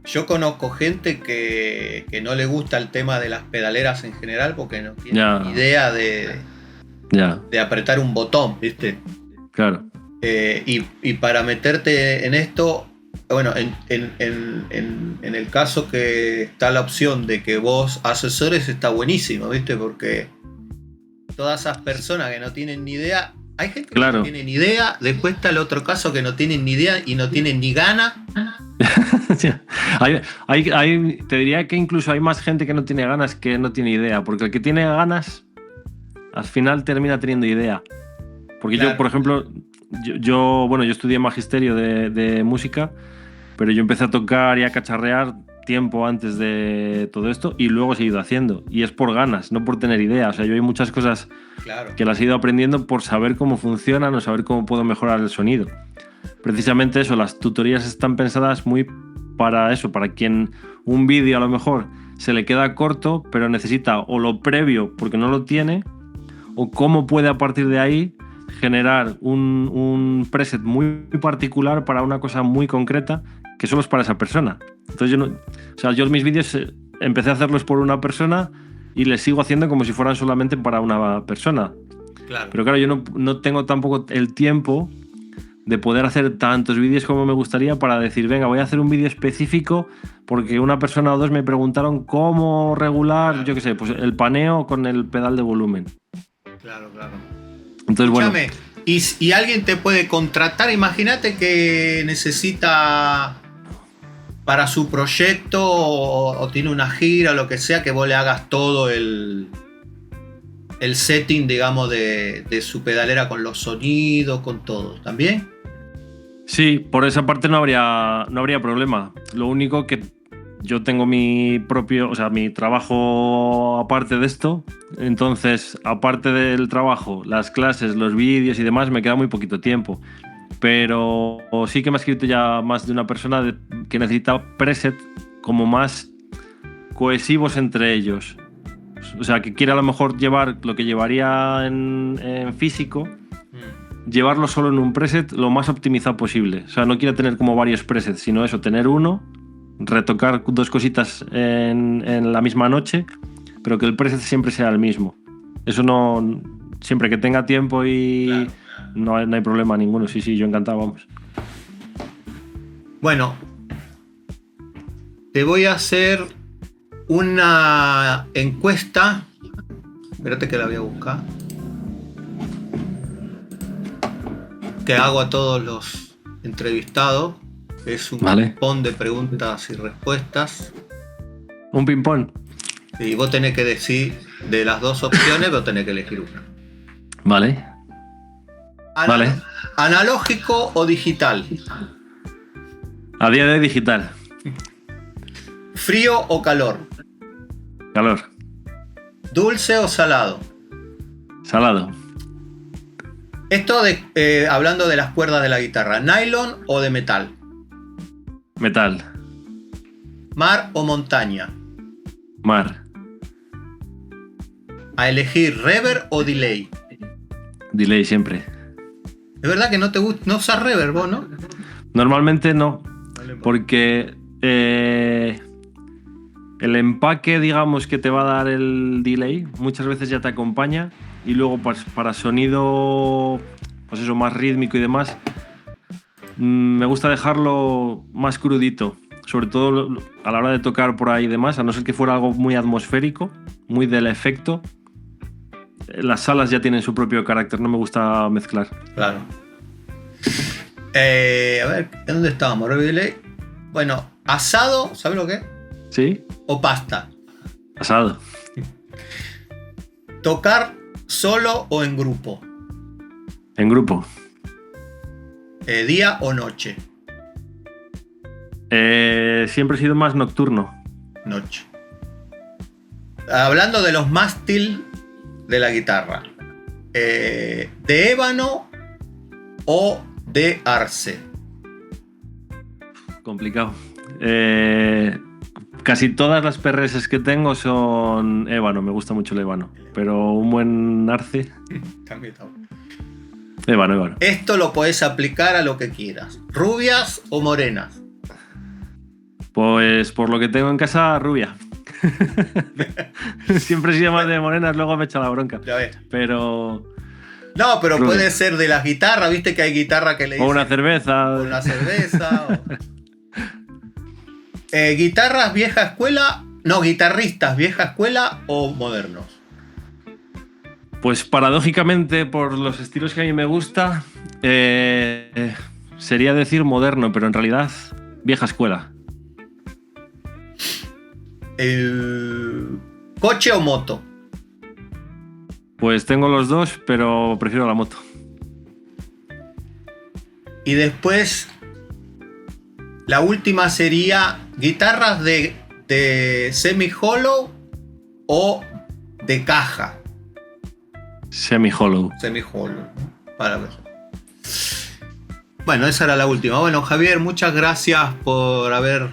Yo conozco gente que no le gusta el tema de las pedaleras en general porque no tiene idea de apretar un botón, ¿viste? Claro. Y para meterte en esto, bueno, en el caso que está la opción de que vos asesores, está buenísimo, ¿viste? Porque todas esas personas que no tienen ni idea, hay gente que no tiene ni idea, después está el otro caso que no tienen ni idea y no tienen ni gana. Te diría que incluso hay más gente que no tiene ganas que no tiene idea, porque el que tiene ganas al final termina teniendo idea. Porque yo, por ejemplo, yo estudié magisterio de música, pero yo empecé a tocar y a cacharrear tiempo antes de todo esto y luego he ido haciendo. Y es por ganas, no por tener idea. O sea, yo hay muchas cosas que las he ido aprendiendo por saber cómo funcionan o saber cómo puedo mejorar el sonido. Precisamente eso, las tutorías están pensadas muy para eso, para quien un vídeo a lo mejor se le queda corto, pero necesita o lo previo porque no lo tiene, o cómo puede a partir de ahí generar un preset muy particular para una cosa muy concreta que solo es para esa persona. Entonces yo mis vídeos empecé a hacerlos por una persona y les sigo haciendo como si fueran solamente para una persona. Claro. Pero claro, yo no tengo tampoco el tiempo de poder hacer tantos vídeos como me gustaría para decir, venga, voy a hacer un vídeo específico porque una persona o dos me preguntaron cómo regular, yo qué sé, pues el paneo con el pedal de volumen. Claro. Entonces, escúchame, y alguien te puede contratar, imagínate que necesita para su proyecto o tiene una gira o lo que sea, que vos le hagas todo el setting, digamos, de su pedalera con los sonidos, con todo, ¿también? Sí, por esa parte no habría problema. Lo único que yo tengo mi trabajo aparte de esto, entonces, aparte del trabajo, las clases, los vídeos y demás, me queda muy poquito tiempo. Pero sí que me ha escrito ya más de una persona que necesita preset como más cohesivos entre ellos. O sea, que quiere a lo mejor llevar lo que llevaría en físico, llevarlo solo en un preset lo más optimizado posible. O sea, no quiere tener como varios presets, sino eso, tener uno, retocar dos cositas en la misma noche, pero que el preset siempre sea el mismo. Eso no... Siempre que tenga tiempo y... Claro. No hay problema ninguno. Sí, yo encantado, vamos. Bueno, te voy a hacer una encuesta. Espérate que la voy a buscar. Que hago a todos los entrevistados. Es un ping-pong de preguntas y respuestas. ¿Un ping-pong? Y vos tenés que decir de las dos opciones, vos tenés que elegir una. Vale. ¿Analógico o digital? A día de hoy digital. ¿Frío o calor? Calor. ¿Dulce o salado? Salado. Esto hablando de las cuerdas de la guitarra, ¿nylon o de metal? Metal. ¿Mar o montaña? Mar. ¿A elegir reverb o delay? Delay siempre. Es verdad que no te gusta, no usas reverb vos, ¿no? Normalmente no, porque el empaque, digamos, que te va a dar el delay muchas veces ya te acompaña y luego para sonido, pues eso, más rítmico y demás, me gusta dejarlo más crudito, sobre todo a la hora de tocar por ahí y demás, a no ser que fuera algo muy atmosférico, muy del efecto. Las salas ya tienen su propio carácter, no me gusta mezclar. Claro. A ver, ¿en dónde estábamos? Delay. Bueno, asado, ¿sabes lo que es? Sí. ¿O pasta? Asado. ¿Tocar solo o en grupo? En grupo. ¿Día o noche? Siempre he sido más nocturno. Noche. Hablando de los mástil de la guitarra, ¿de ébano o de Arce? Complicado. Casi todas las PRS que tengo son ébano, me gusta mucho el ébano. Pero un buen arce. También está. Ébano. Esto lo podés aplicar a lo que quieras. ¿Rubias o morenas? Pues por lo que tengo en casa, rubia. Siempre he sido más de morenas, luego me echa la bronca. Ya ves. Pero. No, pero rubia. puede ser de las guitarras, viste que hay guitarra que le dicen. O una cerveza. O una cerveza. ¿Guitarras vieja escuela? No, guitarristas vieja escuela o modernos. Pues paradójicamente, por los estilos que a mí me gusta, sería decir moderno, pero en realidad vieja escuela. ¿Coche o moto? Pues tengo los dos, pero prefiero la moto. Y después, la última sería guitarras de semi-hollow o de caja. Semi-hollow. Semi-hollow. Para ver. Bueno, esa era la última. Bueno, Javier, muchas gracias por haber...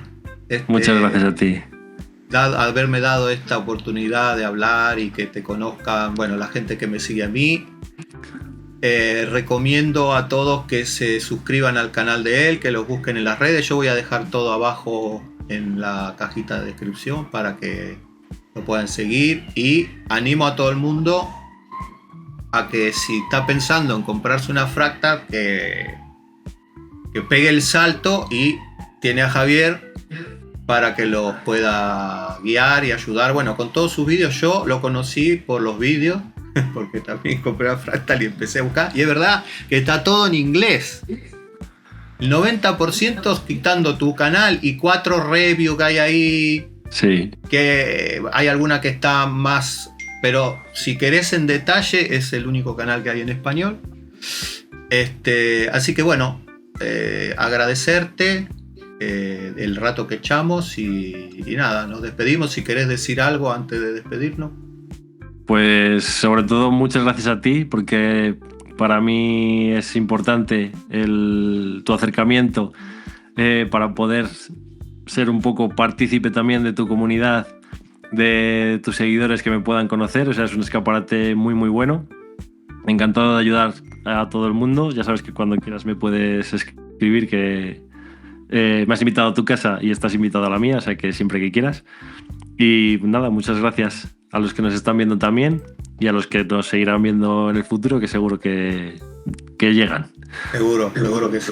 Muchas gracias a ti. Haberme dado esta oportunidad de hablar y que te conozcan, bueno, la gente que me sigue a mí. Recomiendo a todos que se suscriban al canal de él, que los busquen en las redes. Yo voy a dejar todo abajo en la cajita de descripción para que lo puedan seguir. Y animo a todo el mundo a que si está pensando en comprarse una Fractal, que pegue el salto, y tiene a Javier para que los pueda guiar y ayudar. Bueno, con todos sus vídeos, yo lo conocí por los vídeos, porque también compré a Fractal y empecé a buscar. Y es verdad que está todo en inglés. El 90% quitando tu canal y 4 reviews que hay ahí. Sí. Que hay alguna que está más... Pero si querés en detalle, es el único canal que hay en español. Así que bueno, agradecerte el rato que echamos y nada, nos despedimos. Si querés decir algo antes de despedirnos. Pues sobre todo muchas gracias a ti, porque para mí es importante tu acercamiento para poder ser un poco partícipe también de tu comunidad, de tus seguidores que me puedan conocer. O sea, es un escaparate muy muy bueno. Encantado de ayudar a todo el mundo. Ya sabes que cuando quieras me puedes escribir, que me has invitado a tu casa y estás invitado a la mía, o sea que siempre que quieras. Y nada, muchas gracias a los que nos están viendo también y a los que nos seguirán viendo en el futuro, que seguro que llegan. Seguro que sí.